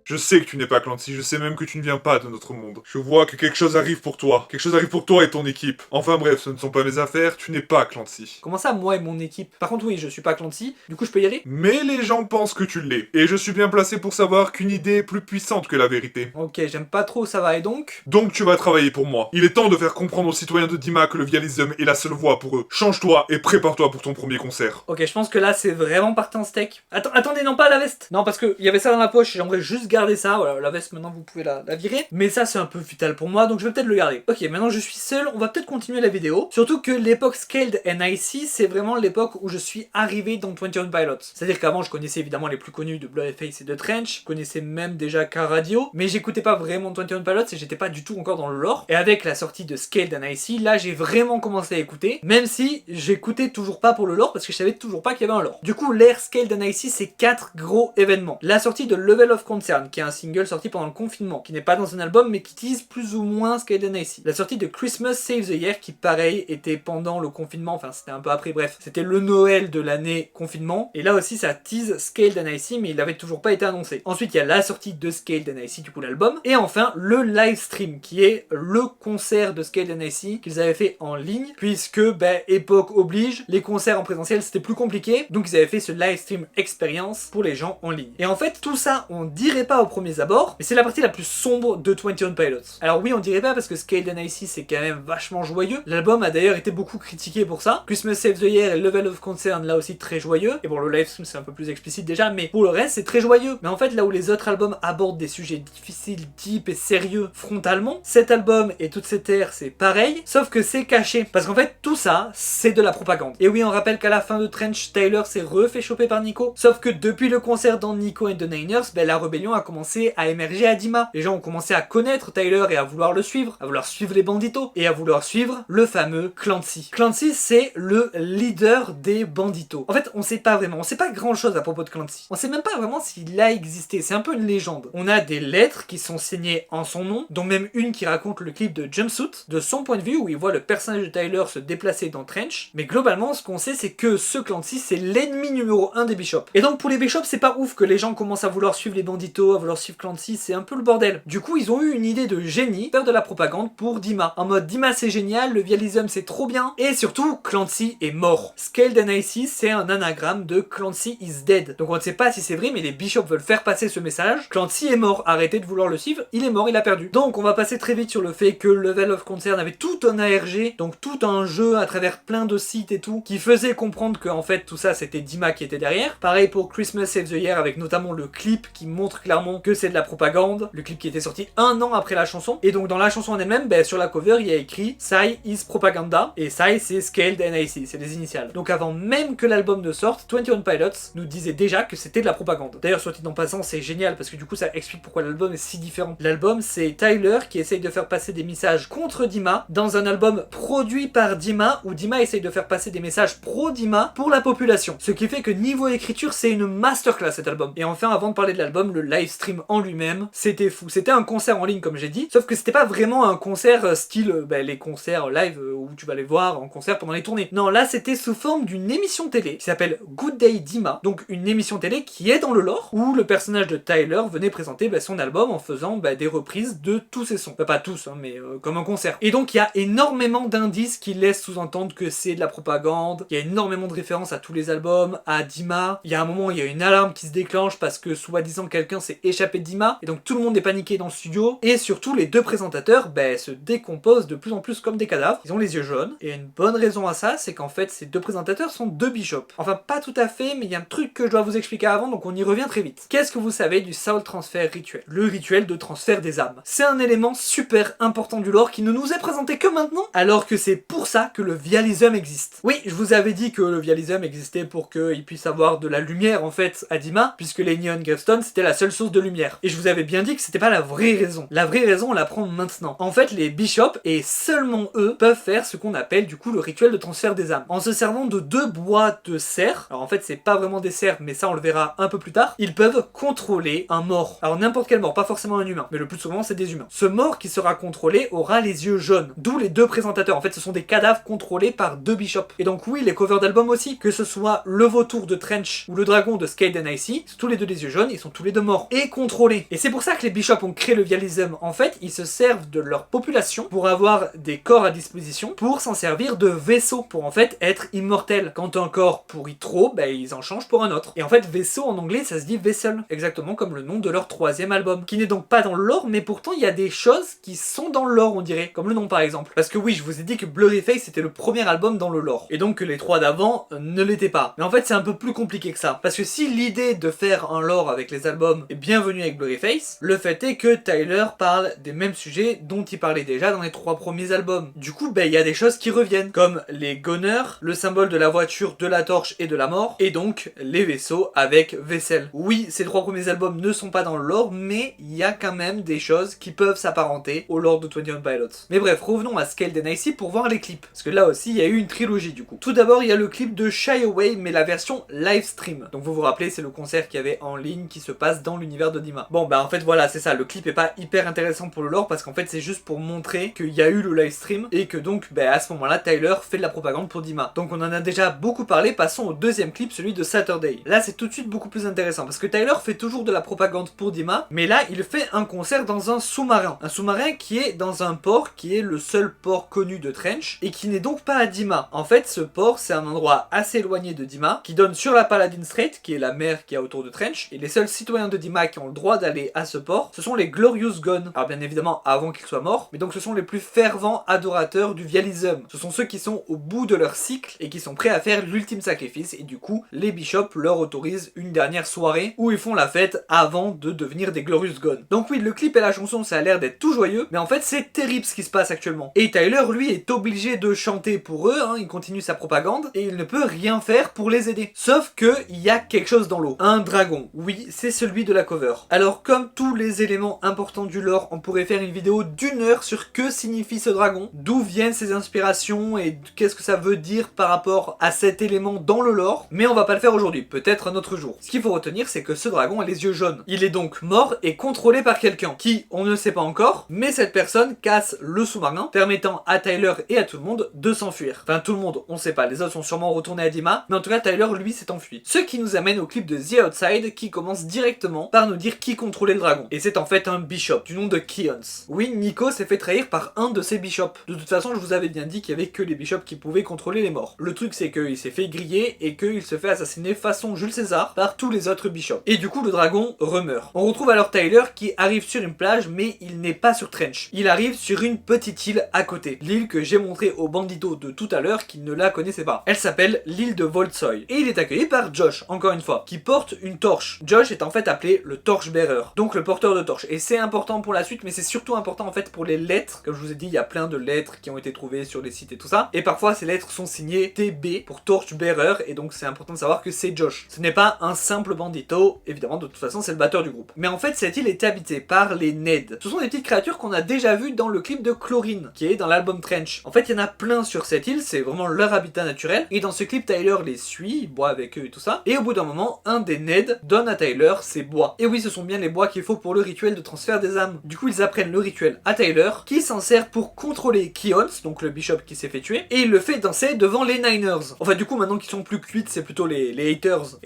Je sais que tu n'es pas Clancy, je sais même que tu ne viens pas de notre monde. Je vois que quelque chose arrive pour toi. Quelque chose arrive pour toi et ton équipe. Enfin bref, ce ne sont pas mes affaires, tu n'es pas Clancy. Comment ça, moi et mon équipe? Par contre oui, je suis pas Clancy, du coup je peux y aller? Mais les gens pensent que tu l'es. Et je suis bien placé pour savoir qu'une idée est plus puissante que la vérité. Ok, j'aime pas trop où ça va, et donc? Donc tu vas travailler pour moi. Il est temps de faire comprendre aux citoyens de Dima que le vialisme est la seule voie pour eux. Change-toi et prépare-toi pour ton premier concert. Ok, je pense que là c'est vraiment parti en steak. Attendez, non pas la veste. Non, parce que il y avait ça dans la poche, j'aimerais juste garder ça. Voilà, la veste maintenant vous pouvez la virer. Mais ça c'est un peu vital pour moi, donc je vais peut-être le garder. Ok, maintenant je suis seul, on va peut-être continuer la vidéo. Surtout que l'époque Scaled and Icy, c'est vraiment l'époque où je suis arrivé dans 21 Pilots. C'est-à-dire qu'avant je connaissais évidemment les plus connus de Blurryface et de Trench, je connaissais même déjà K-Radio, mais j'écoutais pas vraiment 21 Pilots et j'étais pas du tout encore dans le lore. Et avec la sortie de Scaled and Icy, là j'ai vraiment commencé à écouter, même si j'écoutais toujours pas pour le lore parce que je savais toujours pas qu'il y avait un lore. Du coup, l'ère Scaled and Icy, c'est 4 gros événements. La sortie de Level of Concern, qui est un single sorti pendant le confinement, qui n'est pas dans un album mais qui tease plus ou moins Scaled and Icy. La sortie de Christmas Saves the Year, qui pareil était pendant le confinement, enfin c'était un peu après, bref, c'était le Noël de l'année confinement. Et là aussi ça tease Scaled and Icy, mais il n'avait toujours pas été annoncé. Ensuite il y a la sortie de Scaled and Icy, du coup l'album. Et enfin le live stream, qui est le concert de Scaled and Icy qu'ils avaient fait en ligne, puisque époque oblige, les concerts en présentiel c'était plus compliqué, donc ils avaient fait ce live stream expérience pour les gens en ligne. Et en fait tout ça on dirait pas au premier abord, mais c'est la partie la plus sombre de 21 Pilots. Alors oui on dirait pas parce que Scaled and Icy c'est quand même vachement joyeux, l'album a d'ailleurs été beaucoup critiqué pour ça. Christmas Saves the Year et Level of Concern là aussi très joyeux, et bon le live stream c'est un peu plus explicite déjà, mais pour le reste c'est très joyeux. Mais en fait là où les autres albums abordent des sujets difficiles, deep et sérieux frontalement, cet album et toute cette ère c'est pareil, sauf que c'est caché, parce qu'en fait tout ça c'est de la propagande. Et oui on rappelle qu'à la fin de Trench, Tyler s'est refait choper par Nico, sauf que depuis le concert dans Nico and the Niners, la rébellion a commencé à émerger à Dima. Les gens ont commencé à connaître Tyler et à vouloir le suivre, à vouloir suivre les banditos, et à vouloir suivre le fameux Clancy. Clancy c'est le leader des banditos. En fait on sait pas vraiment, on sait pas grand chose à propos de Clancy. On sait même pas vraiment s'il a existé, c'est un peu une légende. On a des lettres qui sont signées en son nom, dont même une qui raconte le clip de Jumpsuit, de son point de vue où il voit le personnage de Tyler se déplacer dans Trench. Mais globalement ce qu'on sait c'est que ce Clancy c'est l'ennemi numéro 1 des Bishops. Et donc pour les Bishops c'est pas ouf que les gens commencent à vouloir suivre les banditos, à vouloir suivre Clancy, c'est un peu le bordel. Du coup ils ont eu une idée de génie, faire de la propagande pour Dima. En mode Dima c'est génial, le vialisme c'est trop bien, et surtout Clancy est mort. Scaled and Icy c'est un anagramme de Clancy is dead. Donc on ne sait pas si c'est vrai mais les Bishops veulent faire passer ce message. Clancy est mort, arrêtez de vouloir le suivre, il est mort, il a perdu. Donc on va passer très vite sur le fait que Level of Concern avait tout un ARG, donc tout un jeu à travers plein de sites et tout, qui faisait comprendre que en fait tout ça c'était Dima qui était derrière. Pareil pour Christmas Saves the Year avec notamment le clip qui montre clairement que c'est de la propagande, le clip qui était sorti 1 an après la chanson. Et donc dans la chanson en elle-même, sur la cover il y a écrit Psy is propaganda, et Psy c'est Scaled and Icy, c'est les initiales. Donc avant même que l'album ne sorte, 21 Pilots nous disait déjà que c'était de la propagande. D'ailleurs soit dit en passant c'est génial parce que du coup ça explique pourquoi l'album est si différent. L'album c'est Tyler qui essaye de faire passer des messages contre Dima dans un album produit par Dima où Dima essaye de faire passer des messages pro Dima pour la population. Ce qui fait que niveau écriture c'est une masterclass cet album. Et enfin avant de parler de l'album, le live stream en lui-même c'était fou. C'était un concert en ligne comme j'ai dit, sauf que c'était pas vraiment un concert style les concerts live où tu vas les voir en concert pendant les tournées. Non là c'était sous forme d'une émission télé qui s'appelle Good Day Dima, donc une émission télé qui est dans le lore où le personnage de Tyler venait présenter son album en faisant des reprises de tous ses sons. Pas tous hein, mais comme un concert. Et donc il y a énormément d'indices qui laissent sous-entendre que c'est de la propagande, il y a énormément de références à tous les albums, à Dima. Il y a un moment il y a une alarme qui se déclenche parce que soi-disant quelqu'un s'est échappé de Dima et donc tout le monde est paniqué dans le studio, et surtout les deux présentateurs se décomposent de plus en plus comme des cadavres. Ils ont les yeux jaunes, et une bonne raison à ça c'est qu'en fait ces deux présentateurs sont deux Bishops. Enfin pas tout à fait, mais il y a un truc que je dois vous expliquer avant, donc on y revient très vite. Qu'est-ce que vous savez du Soul Transfer Rituel? Le rituel de transfert des âmes. C'est un élément super important du lore qui ne nous est présenté que maintenant, alors que c'est pour ça que le vialisme existe. Oui, je vous avais dit que le vialisme existait pour qu'il puisse avoir de la lumière en fait à Dima, puisque les Neon Gravestone c'était la seule source de lumière. Et je vous avais bien dit que c'était pas la vraie raison. La vraie raison, on l'apprend maintenant. En fait, les bishops, et seulement eux, peuvent faire ce qu'on appelle du coup le rituel de transfert des âmes. En se servant de 2 bois de cerf, alors en fait c'est pas vraiment des cerfs, mais ça on le verra un peu plus tard, ils peuvent contrôler un mort. Alors n'importe quel mort, pas forcément un humain, mais le plus souvent c'est des humains. Ce mort qui sera contrôlé aura les yeux jaunes, d'où les 2 présentateurs. En fait ce sont des cadavres contrôlés par 2 bishops. Et donc oui, les covers d'albums aussi, que ce soit le vautour de Trench ou le dragon de Scaled and Icy, tous les 2 des yeux jaunes, ils sont tous les 2 morts et contrôlés. Et c'est pour ça que les bishops ont créé le vialisme. En fait, ils se servent de leur population pour avoir des corps à disposition, pour s'en servir de vaisseaux, pour en fait être immortels. Quand un corps pourrit trop, ben ils en changent pour un autre. Et en fait, vaisseau en anglais, ça se dit vessel, exactement comme le nom de leur 3e album, qui n'est donc pas dans le lore, mais pourtant il y a des choses qui sont dans le lore, on dirait, comme le nom par exemple. Parce que oui, je vous ai dit que Blurryface c'était le premier album dans le lore, et donc que les 3 d'avant ne l'étaient pas. Mais en fait, c'est un peu plus compliqué que ça, parce que si l'idée de faire un lore avec les albums est bienvenue avec Blurryface, le fait est que Tyler parle des mêmes sujets dont il parlait déjà dans les 3 premiers albums. Du coup, ben il y a des choses qui reviennent, comme les gunners, le symbole de la voiture, de la torche et de la mort, et donc les vaisseaux avec vaisselle. Oui, ces 3 premiers albums ne sont pas dans le lore, mais il y a quand même des choses qui peuvent s'apparenter au lore de 21 Pilots. Mais bref, revenons à Scaled and Icy pour voir les clips, parce que là aussi il y a eu une trilogie du coup. Tout d'abord, il y a le clip de Shy Away, mais la version live stream. Donc vous vous rappelez, c'est le concert qu'il y avait en ligne qui se passe dans l'univers de Dima. Bon bah en fait voilà, c'est ça, le clip est pas hyper intéressant pour le lore, parce qu'en fait c'est juste pour montrer qu'il y a eu le live stream, et que donc à ce moment là Tyler fait de la propagande pour Dima. Donc on en a déjà beaucoup parlé, passons au 2e clip, celui de Saturday. Là c'est tout de suite beaucoup plus intéressant, parce que Tyler fait toujours de la propagande pour Dima, mais là il fait un concert dans un sous-marin. Un sous-marin qui est dans un port qui est le seul port connu de Trench, et qui n'est donc pas à Dima. En fait ce port c'est un endroit assez éloigné de Dima, qui donne sur la Paladin Strait, qui est la mer qui est autour de Trench, et les seuls citoyens de Dima qui ont le droit d'aller à ce port, ce sont les Glorious Gone. Alors bien évidemment avant qu'ils soient morts, mais donc ce sont les plus fervents adorateurs du Vialisum. Ce sont ceux qui sont au bout de leur cycle et qui sont prêts à faire l'ultime sacrifice, et du coup les bishops leur autorisent une dernière soirée où ils font la fête avant de devenir des Glorious Gone. Donc oui, le clip et la chanson ça a l'air d'être tout joyeux, mais en fait c'est terrible ce qui se passe actuellement. Et Tyler lui est obligé de chanter pour eux, il continue sa propagande, et il ne peut rien faire pour les aider. Sauf que il y a quelque chose dans l'eau. Un dragon. Oui, c'est celui de la cover. Alors comme tous les éléments importants du lore, on pourrait faire une vidéo d'1 heure sur que signifie ce dragon, d'où viennent ses inspirations et qu'est-ce que ça veut dire par rapport à cet élément dans le lore, mais on va pas le faire aujourd'hui, peut-être un autre jour. Ce qu'il faut retenir, c'est que ce dragon a les yeux jaunes. Il est donc mort et contrôlé par quelqu'un, qui, on ne sait pas encore, mais cette personne casse le sous-marin, permettant à Tyler et à tout le monde de s'enfuir. Enfin tout le monde, on sait pas, les autres sont sûrement retournés à Dima, mais en tout cas Tyler lui s'est enfui. Ce qui nous amène au clip de The Outside, qui commence directement par nous dire qui contrôlait le dragon. Et c'est en fait un bishop, du nom de Keons. Oui, Nico s'est fait trahir par un de ses bishops. De toute façon, je vous avais bien dit qu'il y avait que les bishops qui pouvaient contrôler les morts. Le truc c'est qu'il s'est fait griller et qu'il se fait assassiner façon Jules César par tous les autres bishops. Et du coup le dragon remeurt. On retrouve alors Tyler qui arrive sur une plage, mais il n'est pas sur Trench. Il arrive sur une petite île à côté. L'île que j'ai montrée aux banditos de tout à l'heure qui ne la connaissaient pas. Elle s'appelle l'île de Voltsoy. Et il est accueilli par Josh, encore une fois, qui porte une torche. Josh est en fait appelé le torche-bearer, donc le porteur de torche. Et c'est important pour la suite, mais c'est surtout important en fait pour les lettres. Comme je vous ai dit, il y a plein de lettres qui ont été trouvées sur les sites et tout ça. Et parfois ces lettres sont signées TB pour torch-bearer, et donc c'est important de savoir que c'est Josh. Ce n'est pas un simple bandito, évidemment, de toute façon c'est le batteur du groupe. Mais en fait cette île est habitée par les Ned. Ce sont des petites créatures qu'on a déjà vues dans le clip de Chlorine, qui est dans l'album Trench. En fait il y en a plein sur cette île, c'est vraiment leur habitat naturel. Et dans ce clip Tyler les suit, il boit avec eux et tout ça. Et au bout d'un moment, un des Ned donne à Tyler ses bois. Et oui, ce sont bien les bois qu'il faut pour le rituel de transfert des âmes. Du coup, ils apprennent le rituel à Tyler, qui s'en sert pour contrôler Keons, donc le bishop qui s'est fait tuer, et il le fait danser devant les Niners. Enfin, du coup, maintenant qu'ils sont plus cuites, c'est plutôt les haters.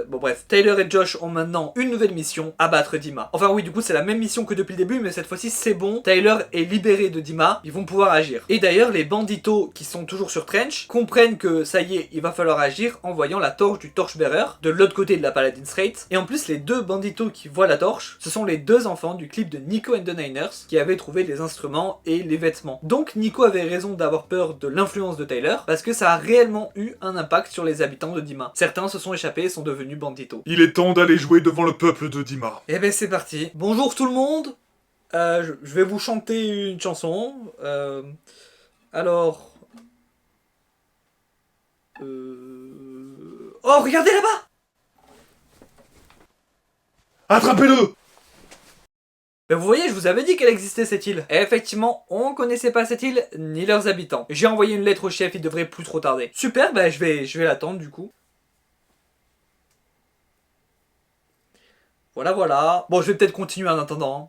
Bon bref, Tyler et Josh ont maintenant une nouvelle mission, abattre Dima. Enfin oui, du coup, c'est la même mission que depuis le début, mais cette fois-ci, c'est bon. Tyler est libéré de Dima, ils vont pouvoir agir. Et d'ailleurs, les banditos qui sont toujours sur Trench comprennent que ça y est, il va falloir agir en voyant la torche du torche-bearer de l'autre côté de la Paladin Strait. Et en plus, les deux banditos qui voient la torche, ce sont les deux enfants du clip de Nico and the Niners qui avaient trouvé les instruments et les vêtements. Donc Nico avait raison d'avoir peur de l'influence de Tyler, parce que ça a réellement eu un impact sur les habitants de Dima. Certains se sont échappés et sont devenus banditos. Il est temps d'aller jouer devant le peuple de Dima. Et ben c'est parti. Bonjour tout le monde. Je vais vous chanter une chanson. Alors... Oh, regardez là-bas! Attrapez-le! Ben vous voyez, je vous avais dit qu'elle existait cette île. Et effectivement, on connaissait pas cette île, ni leurs habitants. J'ai envoyé une lettre au chef, il devrait plus trop tarder. Super, ben je vais l'attendre du coup. Voilà, voilà. Bon, je vais peut-être continuer en attendant.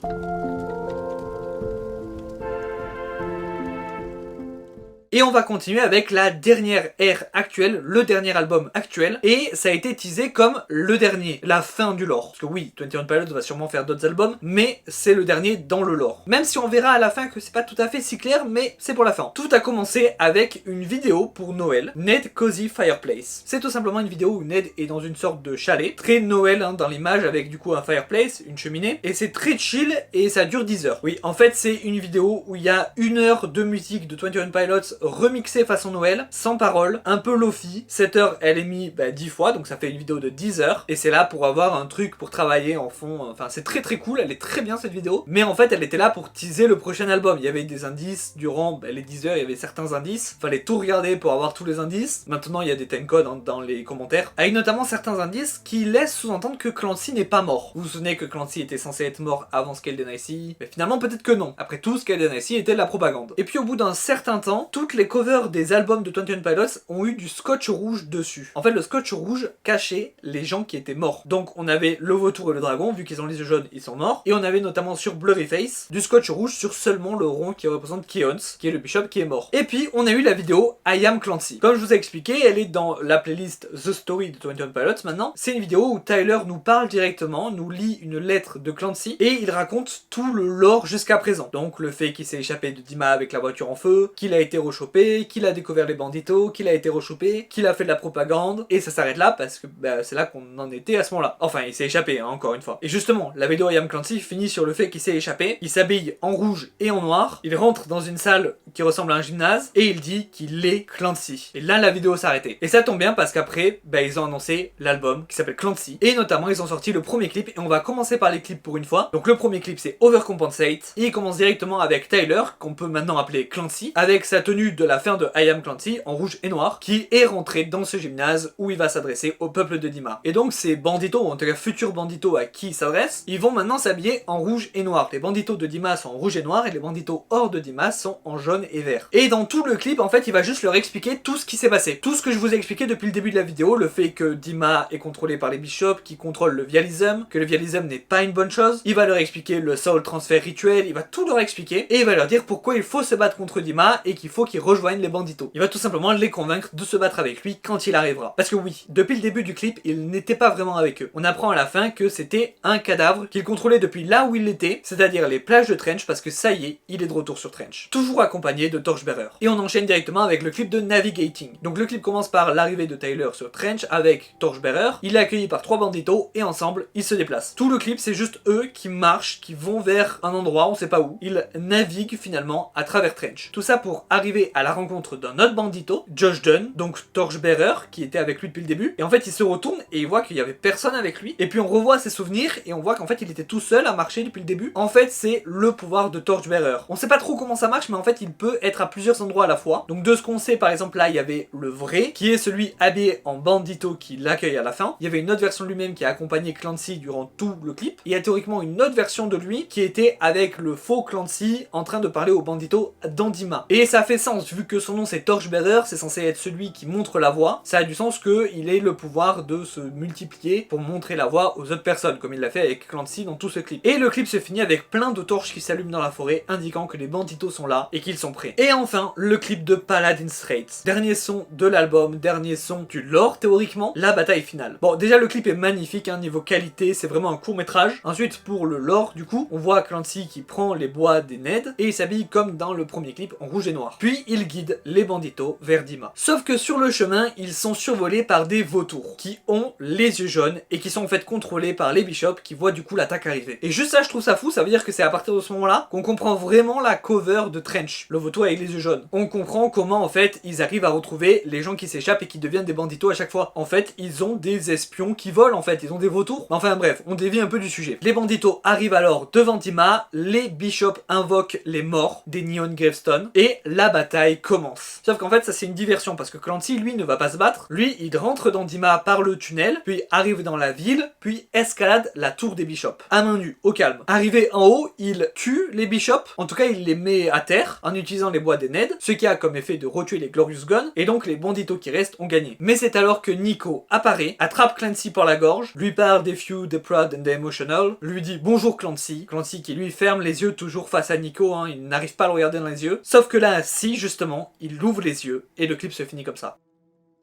Et on va continuer avec la dernière ère actuelle, le dernier album actuel, et ça a été teasé comme le dernier, la fin du lore. Parce que oui, 21 Pilots va sûrement faire d'autres albums, mais c'est le dernier dans le lore. Même si on verra à la fin que c'est pas tout à fait si clair, mais c'est pour la fin. Tout a commencé avec une vidéo pour Noël, Ned Cozy Fireplace. C'est tout simplement une vidéo où Ned est dans une sorte de chalet, très Noël hein, dans l'image, avec du coup un fireplace, une cheminée, et c'est très chill, et ça dure 10 heures. Oui, en fait c'est une vidéo où il y a 1 heure de musique de 21 Pilots remixée façon Noël, sans parole, un peu lofi. Cette heure elle est mise 10 fois, donc ça fait une vidéo de 10 heures, et c'est là pour avoir un truc pour travailler en fond, enfin c'est très très cool, elle est très bien cette vidéo, mais en fait elle était là pour teaser le prochain album. Il y avait des indices durant les 10 heures, il y avait certains indices, fallait tout regarder pour avoir tous les indices. Maintenant il y a des timecodes dans les commentaires, avec notamment certains indices qui laissent sous-entendre que Clancy n'est pas mort. Vous vous souvenez que Clancy était censé être mort avant Skelde Icy, mais finalement peut-être que non. Après tout, Skelde Icy était de la propagande. Et puis au bout d'un certain temps, toutes les covers des albums de 21 Pilots ont eu du scotch rouge dessus. En fait le scotch rouge cachait les gens qui étaient morts. Donc on avait le vautour et le dragon, vu qu'ils ont les yeux jaunes, ils sont morts. Et on avait notamment sur Blurry Face du scotch rouge sur seulement le rond qui représente Keons, qui est le bishop qui est mort. Et puis on a eu la vidéo I Am Clancy. Comme je vous ai expliqué, elle est dans la playlist The Story de 21 Pilots maintenant. C'est une vidéo où Tyler nous parle directement, nous lit une lettre de Clancy et il raconte tout le lore jusqu'à présent. Donc le fait qu'il s'est échappé de Dima avec la voiture en feu, qu'il a été rechopé, qu'il a découvert les banditos, qu'il a été rechopé, qu'il a fait de la propagande, et ça s'arrête là parce que c'est là qu'on en était à ce moment-là. Enfin, il s'est échappé, hein, encore une fois. Et justement, la vidéo I Am Clancy finit sur le fait qu'il s'est échappé, il s'habille en rouge et en noir, il rentre dans une salle qui ressemble à un gymnase, et il dit qu'il est Clancy. Et là, la vidéo s'est arrêtée. Et ça tombe bien parce qu'après, ils ont annoncé l'album qui s'appelle Clancy, et notamment, ils ont sorti le premier clip, et on va commencer par les clips pour une fois. Donc le premier clip, c'est Overcompensate, et il commence directement avec Tyler, qu'on peut maintenant appeler Clancy, avec sa tenue de la fin de I Am Clancy, en rouge et noir, qui est rentré dans ce gymnase où il va s'adresser au peuple de Dima. Et donc ces banditos, ou en tout cas futurs banditos à qui il s'adresse, ils vont maintenant s'habiller en rouge et noir. Les banditos de Dima sont en rouge et noir, et les banditos hors de Dima sont en jaune et vert. Et dans tout le clip, en fait, il va juste leur expliquer tout ce qui s'est passé. Tout ce que je vous ai expliqué depuis le début de la vidéo, le fait que Dima est contrôlé par les bishops, qui contrôlent le Vialism, que le Vialism n'est pas une bonne chose. Il va leur expliquer le soul transfer rituel, il va tout leur expliquer, et il va leur dire pourquoi il faut se battre contre Dima, et qu'il faut qu'ils rejoignent les banditos. Il va tout simplement les convaincre de se battre avec lui quand il arrivera. Parce que oui, depuis le début du clip, il n'était pas vraiment avec eux. On apprend à la fin que c'était un cadavre qu'il contrôlait depuis là où il était, c'est-à-dire les plages de Trench, parce que ça y est, il est de retour sur Trench. Toujours accompagné de Torchbearer. Et on enchaîne directement avec le clip de Navigating. Donc le clip commence par l'arrivée de Tyler sur Trench avec Torchbearer, il est accueilli par 3 banditos, et ensemble, ils se déplacent. Tout le clip, c'est juste eux qui marchent, qui vont vers un endroit, on sait pas où. Ils naviguent finalement à travers Trench. Tout ça pour arriver à la rencontre d'un autre bandito, Josh Dunn, donc Torchbearer, qui était avec lui depuis le début, et en fait il se retourne et il voit qu'il y avait personne avec lui, et puis on revoit ses souvenirs et on voit qu'en fait il était tout seul à marcher depuis le début. En fait c'est le pouvoir de Torchbearer. On sait pas trop comment ça marche, mais en fait il peut être à plusieurs endroits à la fois. Donc de ce qu'on sait, par exemple là il y avait le vrai, qui est celui habillé en bandito qui l'accueille à la fin. Il y avait une autre version de lui-même qui a accompagné Clancy durant tout le clip. Il y a théoriquement une autre version de lui qui était avec le faux Clancy en train de parler au bandito d'Andima. Et ça fait sens, vu que son nom c'est Torchbearer, c'est censé être celui qui montre la voie, ça a du sens qu'il ait le pouvoir de se multiplier pour montrer la voie aux autres personnes, comme il l'a fait avec Clancy dans tout ce clip. Et le clip se finit avec plein de torches qui s'allument dans la forêt, indiquant que les banditos sont là et qu'ils sont prêts. Et enfin, le clip de Paladin Straits. Dernier son de l'album, dernier son du lore théoriquement, la bataille finale. Bon, déjà le clip est magnifique, hein, niveau qualité, c'est vraiment un court métrage. Ensuite, pour le lore, du coup, on voit Clancy qui prend les bois des Ned et il s'habille comme dans le premier clip en rouge et noir. Puis il guide les banditos vers Dima. Sauf que sur le chemin, ils sont survolés par des vautours qui ont les yeux jaunes et qui sont en fait contrôlés par les bishops qui voient du coup l'attaque arriver. Et juste ça, je trouve ça fou, ça veut dire que c'est à partir de ce moment-là qu'on comprend vraiment la cover de Trench, le vautour avec les yeux jaunes. On comprend comment en fait ils arrivent à retrouver les gens qui s'échappent et qui deviennent des banditos à chaque fois. En fait, ils ont des espions qui volent en fait, ils ont des vautours. Enfin bref, on dévie un peu du sujet. Les banditos arrivent alors devant Dima, les bishops invoquent les morts des Neon Gravestone et la bataille bataille commence. Sauf qu'en fait ça c'est une diversion parce que Clancy lui ne va pas se battre, lui il rentre dans Dima par le tunnel, puis arrive dans la ville, puis escalade la tour des bishops, à main nue, au calme. Arrivé en haut, il tue les bishops, en tout cas il les met à terre en utilisant les bois des Ned, ce qui a comme effet de retuer les Glorious Guns, et donc les banditos qui restent ont gagné. Mais c'est alors que Nico apparaît, attrape Clancy par la gorge, lui parle des few, des proud and des emotional, lui dit bonjour Clancy, Clancy qui lui ferme les yeux toujours face à Nico, hein, il n'arrive pas à le regarder dans les yeux, sauf que là, si justement, il ouvre les yeux, et le clip se finit comme ça.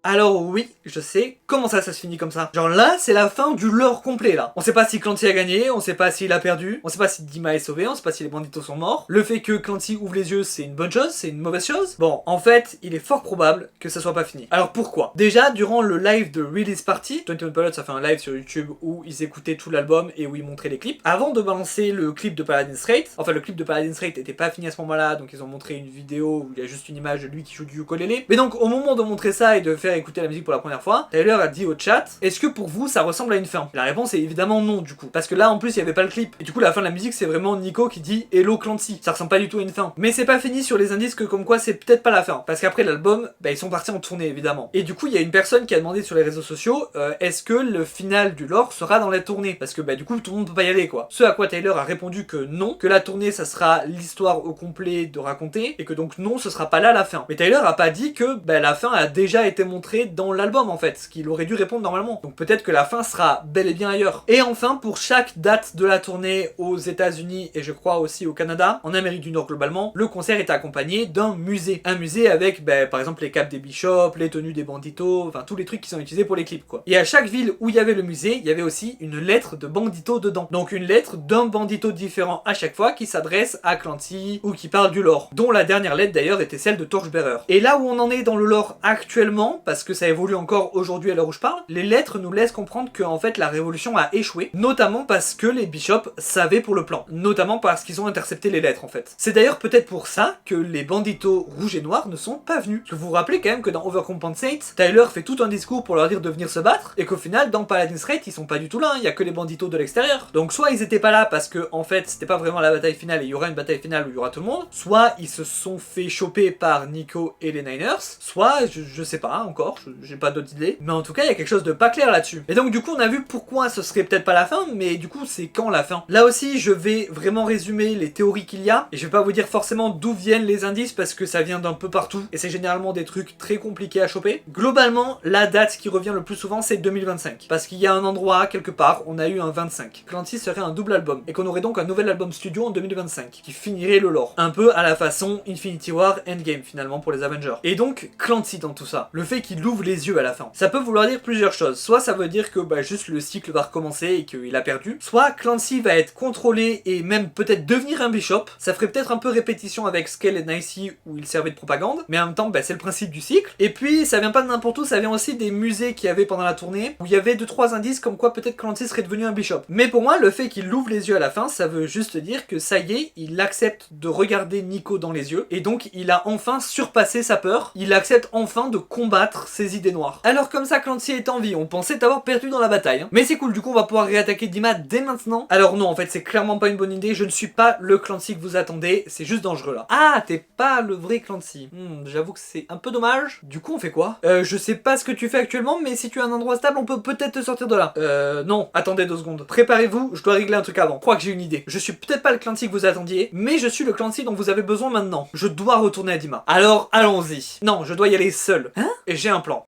Alors oui, je sais, comment ça se finit comme ça? Genre là, c'est la fin du lore complet là. On sait pas si Clancy a gagné, on sait pas s'il a perdu, on sait pas si Dima est sauvé, on sait pas si les banditos sont morts. Le fait que Clancy ouvre les yeux, c'est une bonne chose, c'est une mauvaise chose? Bon, en fait, il est fort probable que ça soit pas fini. Alors pourquoi? Déjà, durant le live de Release Party, 21 Pilots a fait un live sur YouTube où ils écoutaient tout l'album et où ils montraient les clips. Avant de balancer le clip de Paladin's Rate, enfin le clip de Paladin's Rate était pas fini à ce moment-là, donc ils ont montré une vidéo où il y a juste une image de lui qui joue du ukulélé. Mais donc au moment de montrer ça et de faire écouter la musique pour la première fois, Tyler a dit au chat, est-ce que pour vous ça ressemble à une fin? La réponse est évidemment non du coup, parce que là en plus il y avait pas le clip, et du coup la fin de la musique c'est vraiment Nico qui dit Hello Clancy, ça ressemble pas du tout à une fin. Mais c'est pas fini sur les indices que comme quoi c'est peut-être pas la fin, parce qu'après l'album, bah, ils sont partis en tournée évidemment. Et du coup il y a une personne qui a demandé sur les réseaux sociaux, est-ce que le final du lore sera dans la tournée? Parce que bah du coup tout le monde peut pas y aller quoi. Ce à quoi Tyler a répondu que non, que la tournée ça sera l'histoire au complet de raconter, et que donc non ce sera pas là la fin. Mais Tyler a pas dit que bah, la fin a déjà été montrée dans l'album en fait, ce qu'il aurait dû répondre normalement. Donc peut-être que la fin sera bel et bien ailleurs. Et enfin, pour chaque date de la tournée aux États-Unis et je crois aussi au Canada, en Amérique du Nord globalement, le concert est accompagné d'un musée. Un musée avec par exemple les capes des bishops, les tenues des banditos, enfin tous les trucs qui sont utilisés pour les clips quoi. Et à chaque ville où il y avait le musée, il y avait aussi une lettre de bandito dedans. Donc une lettre d'un bandito différent à chaque fois qui s'adresse à Clancy ou qui parle du lore. Dont la dernière lettre d'ailleurs était celle de Torchbearer. Et là où on en est dans le lore actuellement, parce que ça évolue encore aujourd'hui à l'heure où je parle, les lettres nous laissent comprendre que en fait la révolution a échoué, notamment parce que les bishops savaient pour le plan, notamment parce qu'ils ont intercepté les lettres en fait. C'est d'ailleurs peut-être pour ça que les banditos rouges et noirs ne sont pas venus. Parce que vous vous rappelez quand même que dans Overcompensate, Tyler fait tout un discours pour leur dire de venir se battre, et qu'au final dans Paladin's Rate ils sont pas du tout là, il y a que les banditos de l'extérieur. Donc soit ils étaient pas là parce que en fait c'était pas vraiment la bataille finale et il y aura une bataille finale où il y aura tout le monde, soit ils se sont fait choper par Nico et les Niners, soit je sais pas encore, j'ai pas d'autres idées, mais en tout cas il y a quelque chose de pas clair là-dessus. Et donc du coup on a vu pourquoi ce serait peut-être pas la fin, mais du coup c'est quand la fin? Là aussi je vais vraiment résumer les théories qu'il y a, et je vais pas vous dire forcément d'où viennent les indices parce que ça vient d'un peu partout, et c'est généralement des trucs très compliqués à choper. Globalement, la date qui revient le plus souvent c'est 2025, parce qu'il y a un endroit, quelque part, on a eu un 25. Clancy serait un double album, et qu'on aurait donc un nouvel album studio en 2025, qui finirait le lore. Un peu à la façon Infinity War Endgame finalement pour les Avengers. Et donc Clancy dans tout ça, le fait qu'il ouvre les yeux à la fin, ça peut vouloir dire plusieurs choses. Soit ça veut dire que juste le cycle va recommencer et qu'il a perdu, soit Clancy va être contrôlé et même peut-être devenir un bishop. Ça ferait peut-être un peu répétition avec Skell et Nicey où il servait de propagande, mais en même temps c'est le principe du cycle. Et puis ça vient pas de n'importe où, ça vient aussi des musées qu'il y avait pendant la tournée où il y avait 2-3 indices comme quoi peut-être Clancy serait devenu un bishop. Mais pour moi le fait qu'il ouvre les yeux à la fin, ça veut juste dire que ça y est, il accepte de regarder Nico dans les yeux et donc il a enfin surpassé sa peur, il accepte enfin de combattre ses idées noires. Alors comme ça Clancy est en vie, on pensait avoir perdu dans la bataille, hein. Mais c'est cool, du coup on va pouvoir réattaquer Dima dès maintenant. Alors non, en fait c'est clairement pas une bonne idée, je ne suis pas le Clancy que vous attendez, c'est juste dangereux là. Ah, t'es pas le vrai Clancy. J'avoue que c'est un peu dommage. Du coup on fait quoi? Je sais pas ce que tu fais actuellement, mais si tu as un endroit stable on peut peut-être te sortir de là. Non, attendez 2 secondes. Préparez-vous, je dois régler un truc avant. Je crois que j'ai une idée. Je suis peut-être pas le Clancy que vous attendiez, mais je suis le Clancy dont vous avez besoin maintenant. Je dois retourner à Dima. Alors allons-y. Non, je dois y aller seul. Hein? Et j'ai un plan.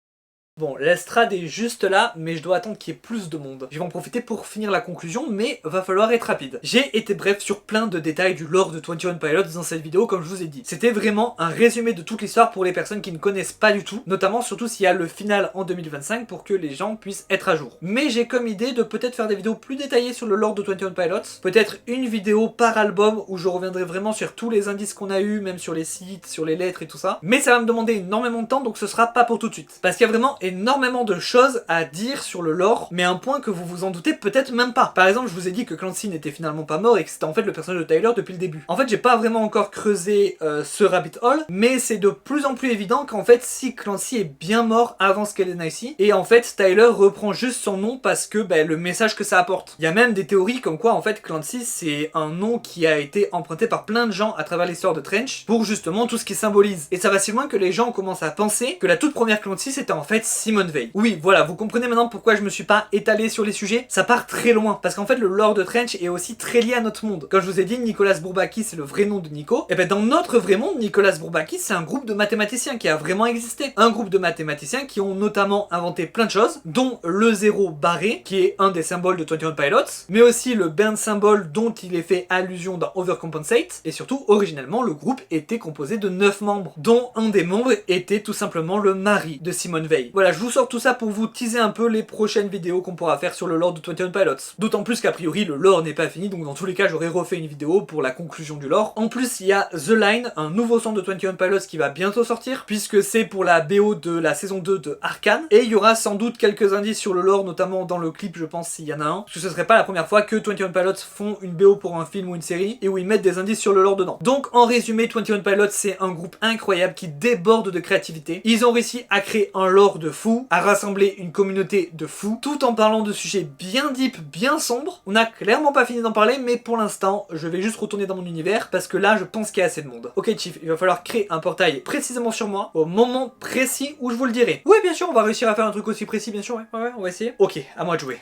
Bon, l'estrade est juste là, mais je dois attendre qu'il y ait plus de monde. Je vais en profiter pour finir la conclusion, mais va falloir être rapide. J'ai été bref sur plein de détails du lore de 21 Pilots dans cette vidéo, comme je vous ai dit. C'était vraiment un résumé de toute l'histoire pour les personnes qui ne connaissent pas du tout, notamment surtout s'il y a le final en 2025 pour que les gens puissent être à jour. Mais j'ai comme idée de peut-être faire des vidéos plus détaillées sur le lore de 21 Pilots, peut-être une vidéo par album où je reviendrai vraiment sur tous les indices qu'on a eu, même sur les sites, sur les lettres et tout ça. Mais ça va me demander énormément de temps, donc ce sera pas pour tout de suite. Parce qu'il y a vraiment énormément de choses à dire sur le lore, mais un point que vous vous en doutez peut-être même pas. Par exemple, je vous ai dit que Clancy n'était finalement pas mort et que c'était en fait le personnage de Tyler depuis le début. En fait, j'ai pas vraiment encore creusé ce rabbit hole, mais c'est de plus en plus évident qu'en fait, si Clancy est bien mort avant Skeleton Icy, et en fait, Tyler reprend juste son nom parce que le message que ça apporte. Il y a même des théories comme quoi en fait Clancy c'est un nom qui a été emprunté par plein de gens à travers l'histoire de Trench pour justement tout ce qui symbolise. Et ça va si loin que les gens commencent à penser que la toute première Clancy c'était en fait Simone Veil. Oui, voilà, vous comprenez maintenant pourquoi je me suis pas étalé sur les sujets. Ça part très loin parce qu'en fait le lore de Trench est aussi très lié à notre monde. Comme je vous ai dit, Nicolas Bourbaki c'est le vrai nom de Nico. Et dans notre vrai monde, Nicolas Bourbaki c'est un groupe de mathématiciens qui a vraiment existé. Un groupe de mathématiciens qui ont notamment inventé plein de choses, dont le zéro barré, qui est un des symboles de 21 Pilots, mais aussi le burn symbole dont il est fait allusion dans Overcompensate, et surtout, originellement, le groupe était composé de 9 membres, dont un des membres était tout simplement le mari de Simone Veil. Voilà, je vous sors tout ça pour vous teaser un peu les prochaines vidéos qu'on pourra faire sur le lore de 21 Pilots. D'autant plus qu'a priori, le lore n'est pas fini, donc dans tous les cas, j'aurais refait une vidéo pour la conclusion du lore. En plus, il y a The Line, un nouveau son de 21 Pilots qui va bientôt sortir, puisque c'est pour la BO de la saison 2 de Arcane, et il y aura sans doute quelques indices sur le lore, notamment dans le clip, je pense, s'il y en a un, parce que ce serait pas la première fois que 21 Pilots font une BO pour un film ou une série, et où ils mettent des indices sur le lore dedans. Donc, en résumé, 21 Pilots, c'est un groupe incroyable qui déborde de créativité. Ils ont réussi à créer un lore de fou, à rassembler une communauté de fous, tout en parlant de sujets bien deep, bien sombres. On n'a clairement pas fini d'en parler, mais pour l'instant, je vais juste retourner dans mon univers, parce que là, je pense qu'il y a assez de monde. Ok, Chief, il va falloir créer un portail précisément sur moi, au moment précis où je vous le dirai. Oui, bien sûr, on va réussir à faire un truc aussi précis, bien sûr, ouais, on va essayer. Ok, à moi de jouer.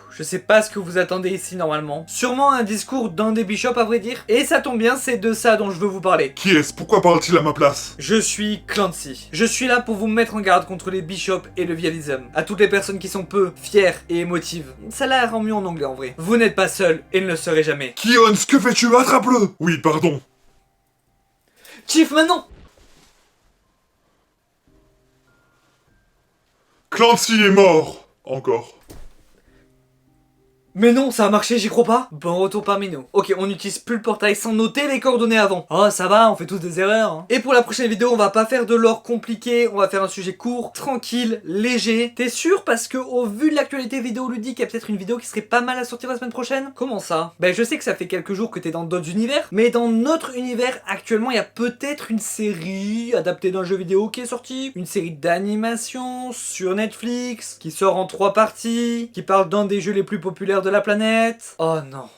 Je sais pas ce que vous attendez ici normalement. Sûrement un discours d'un des bishops à vrai dire. Et ça tombe bien, c'est de ça dont je veux vous parler. Qui est-ce? Pourquoi parle-t-il à ma place? Je suis Clancy. Je suis là pour vous mettre en garde contre les bishops et le vialisme. À toutes les personnes qui sont peu fières et émotives. Ça l'a rend mieux en anglais en vrai. Vous n'êtes pas seul et ne le serez jamais. Kion, que fais-tu? Attrape-le! Oui, pardon. Chief, maintenant! Clancy est mort. Encore. Mais non, ça a marché, j'y crois pas. Bon retour parmi nous. Ok, on n'utilise plus le portail sans noter les coordonnées avant. Oh, ça va, on fait tous des erreurs. Hein. Et pour la prochaine vidéo, on va pas faire de lore compliqué, on va faire un sujet court, tranquille, léger. T'es sûr? Parce que au vu de l'actualité vidéoludique, il y a peut-être une vidéo qui serait pas mal à sortir la semaine prochaine. Comment ça? Je sais que ça fait quelques jours que t'es dans d'autres univers, mais dans notre univers, actuellement, il y a peut-être une série adaptée d'un jeu vidéo qui est sortie. Une série d'animation sur Netflix, qui sort en 3 parties, qui parle d'un des jeux les plus populaires de la planète. Oh non.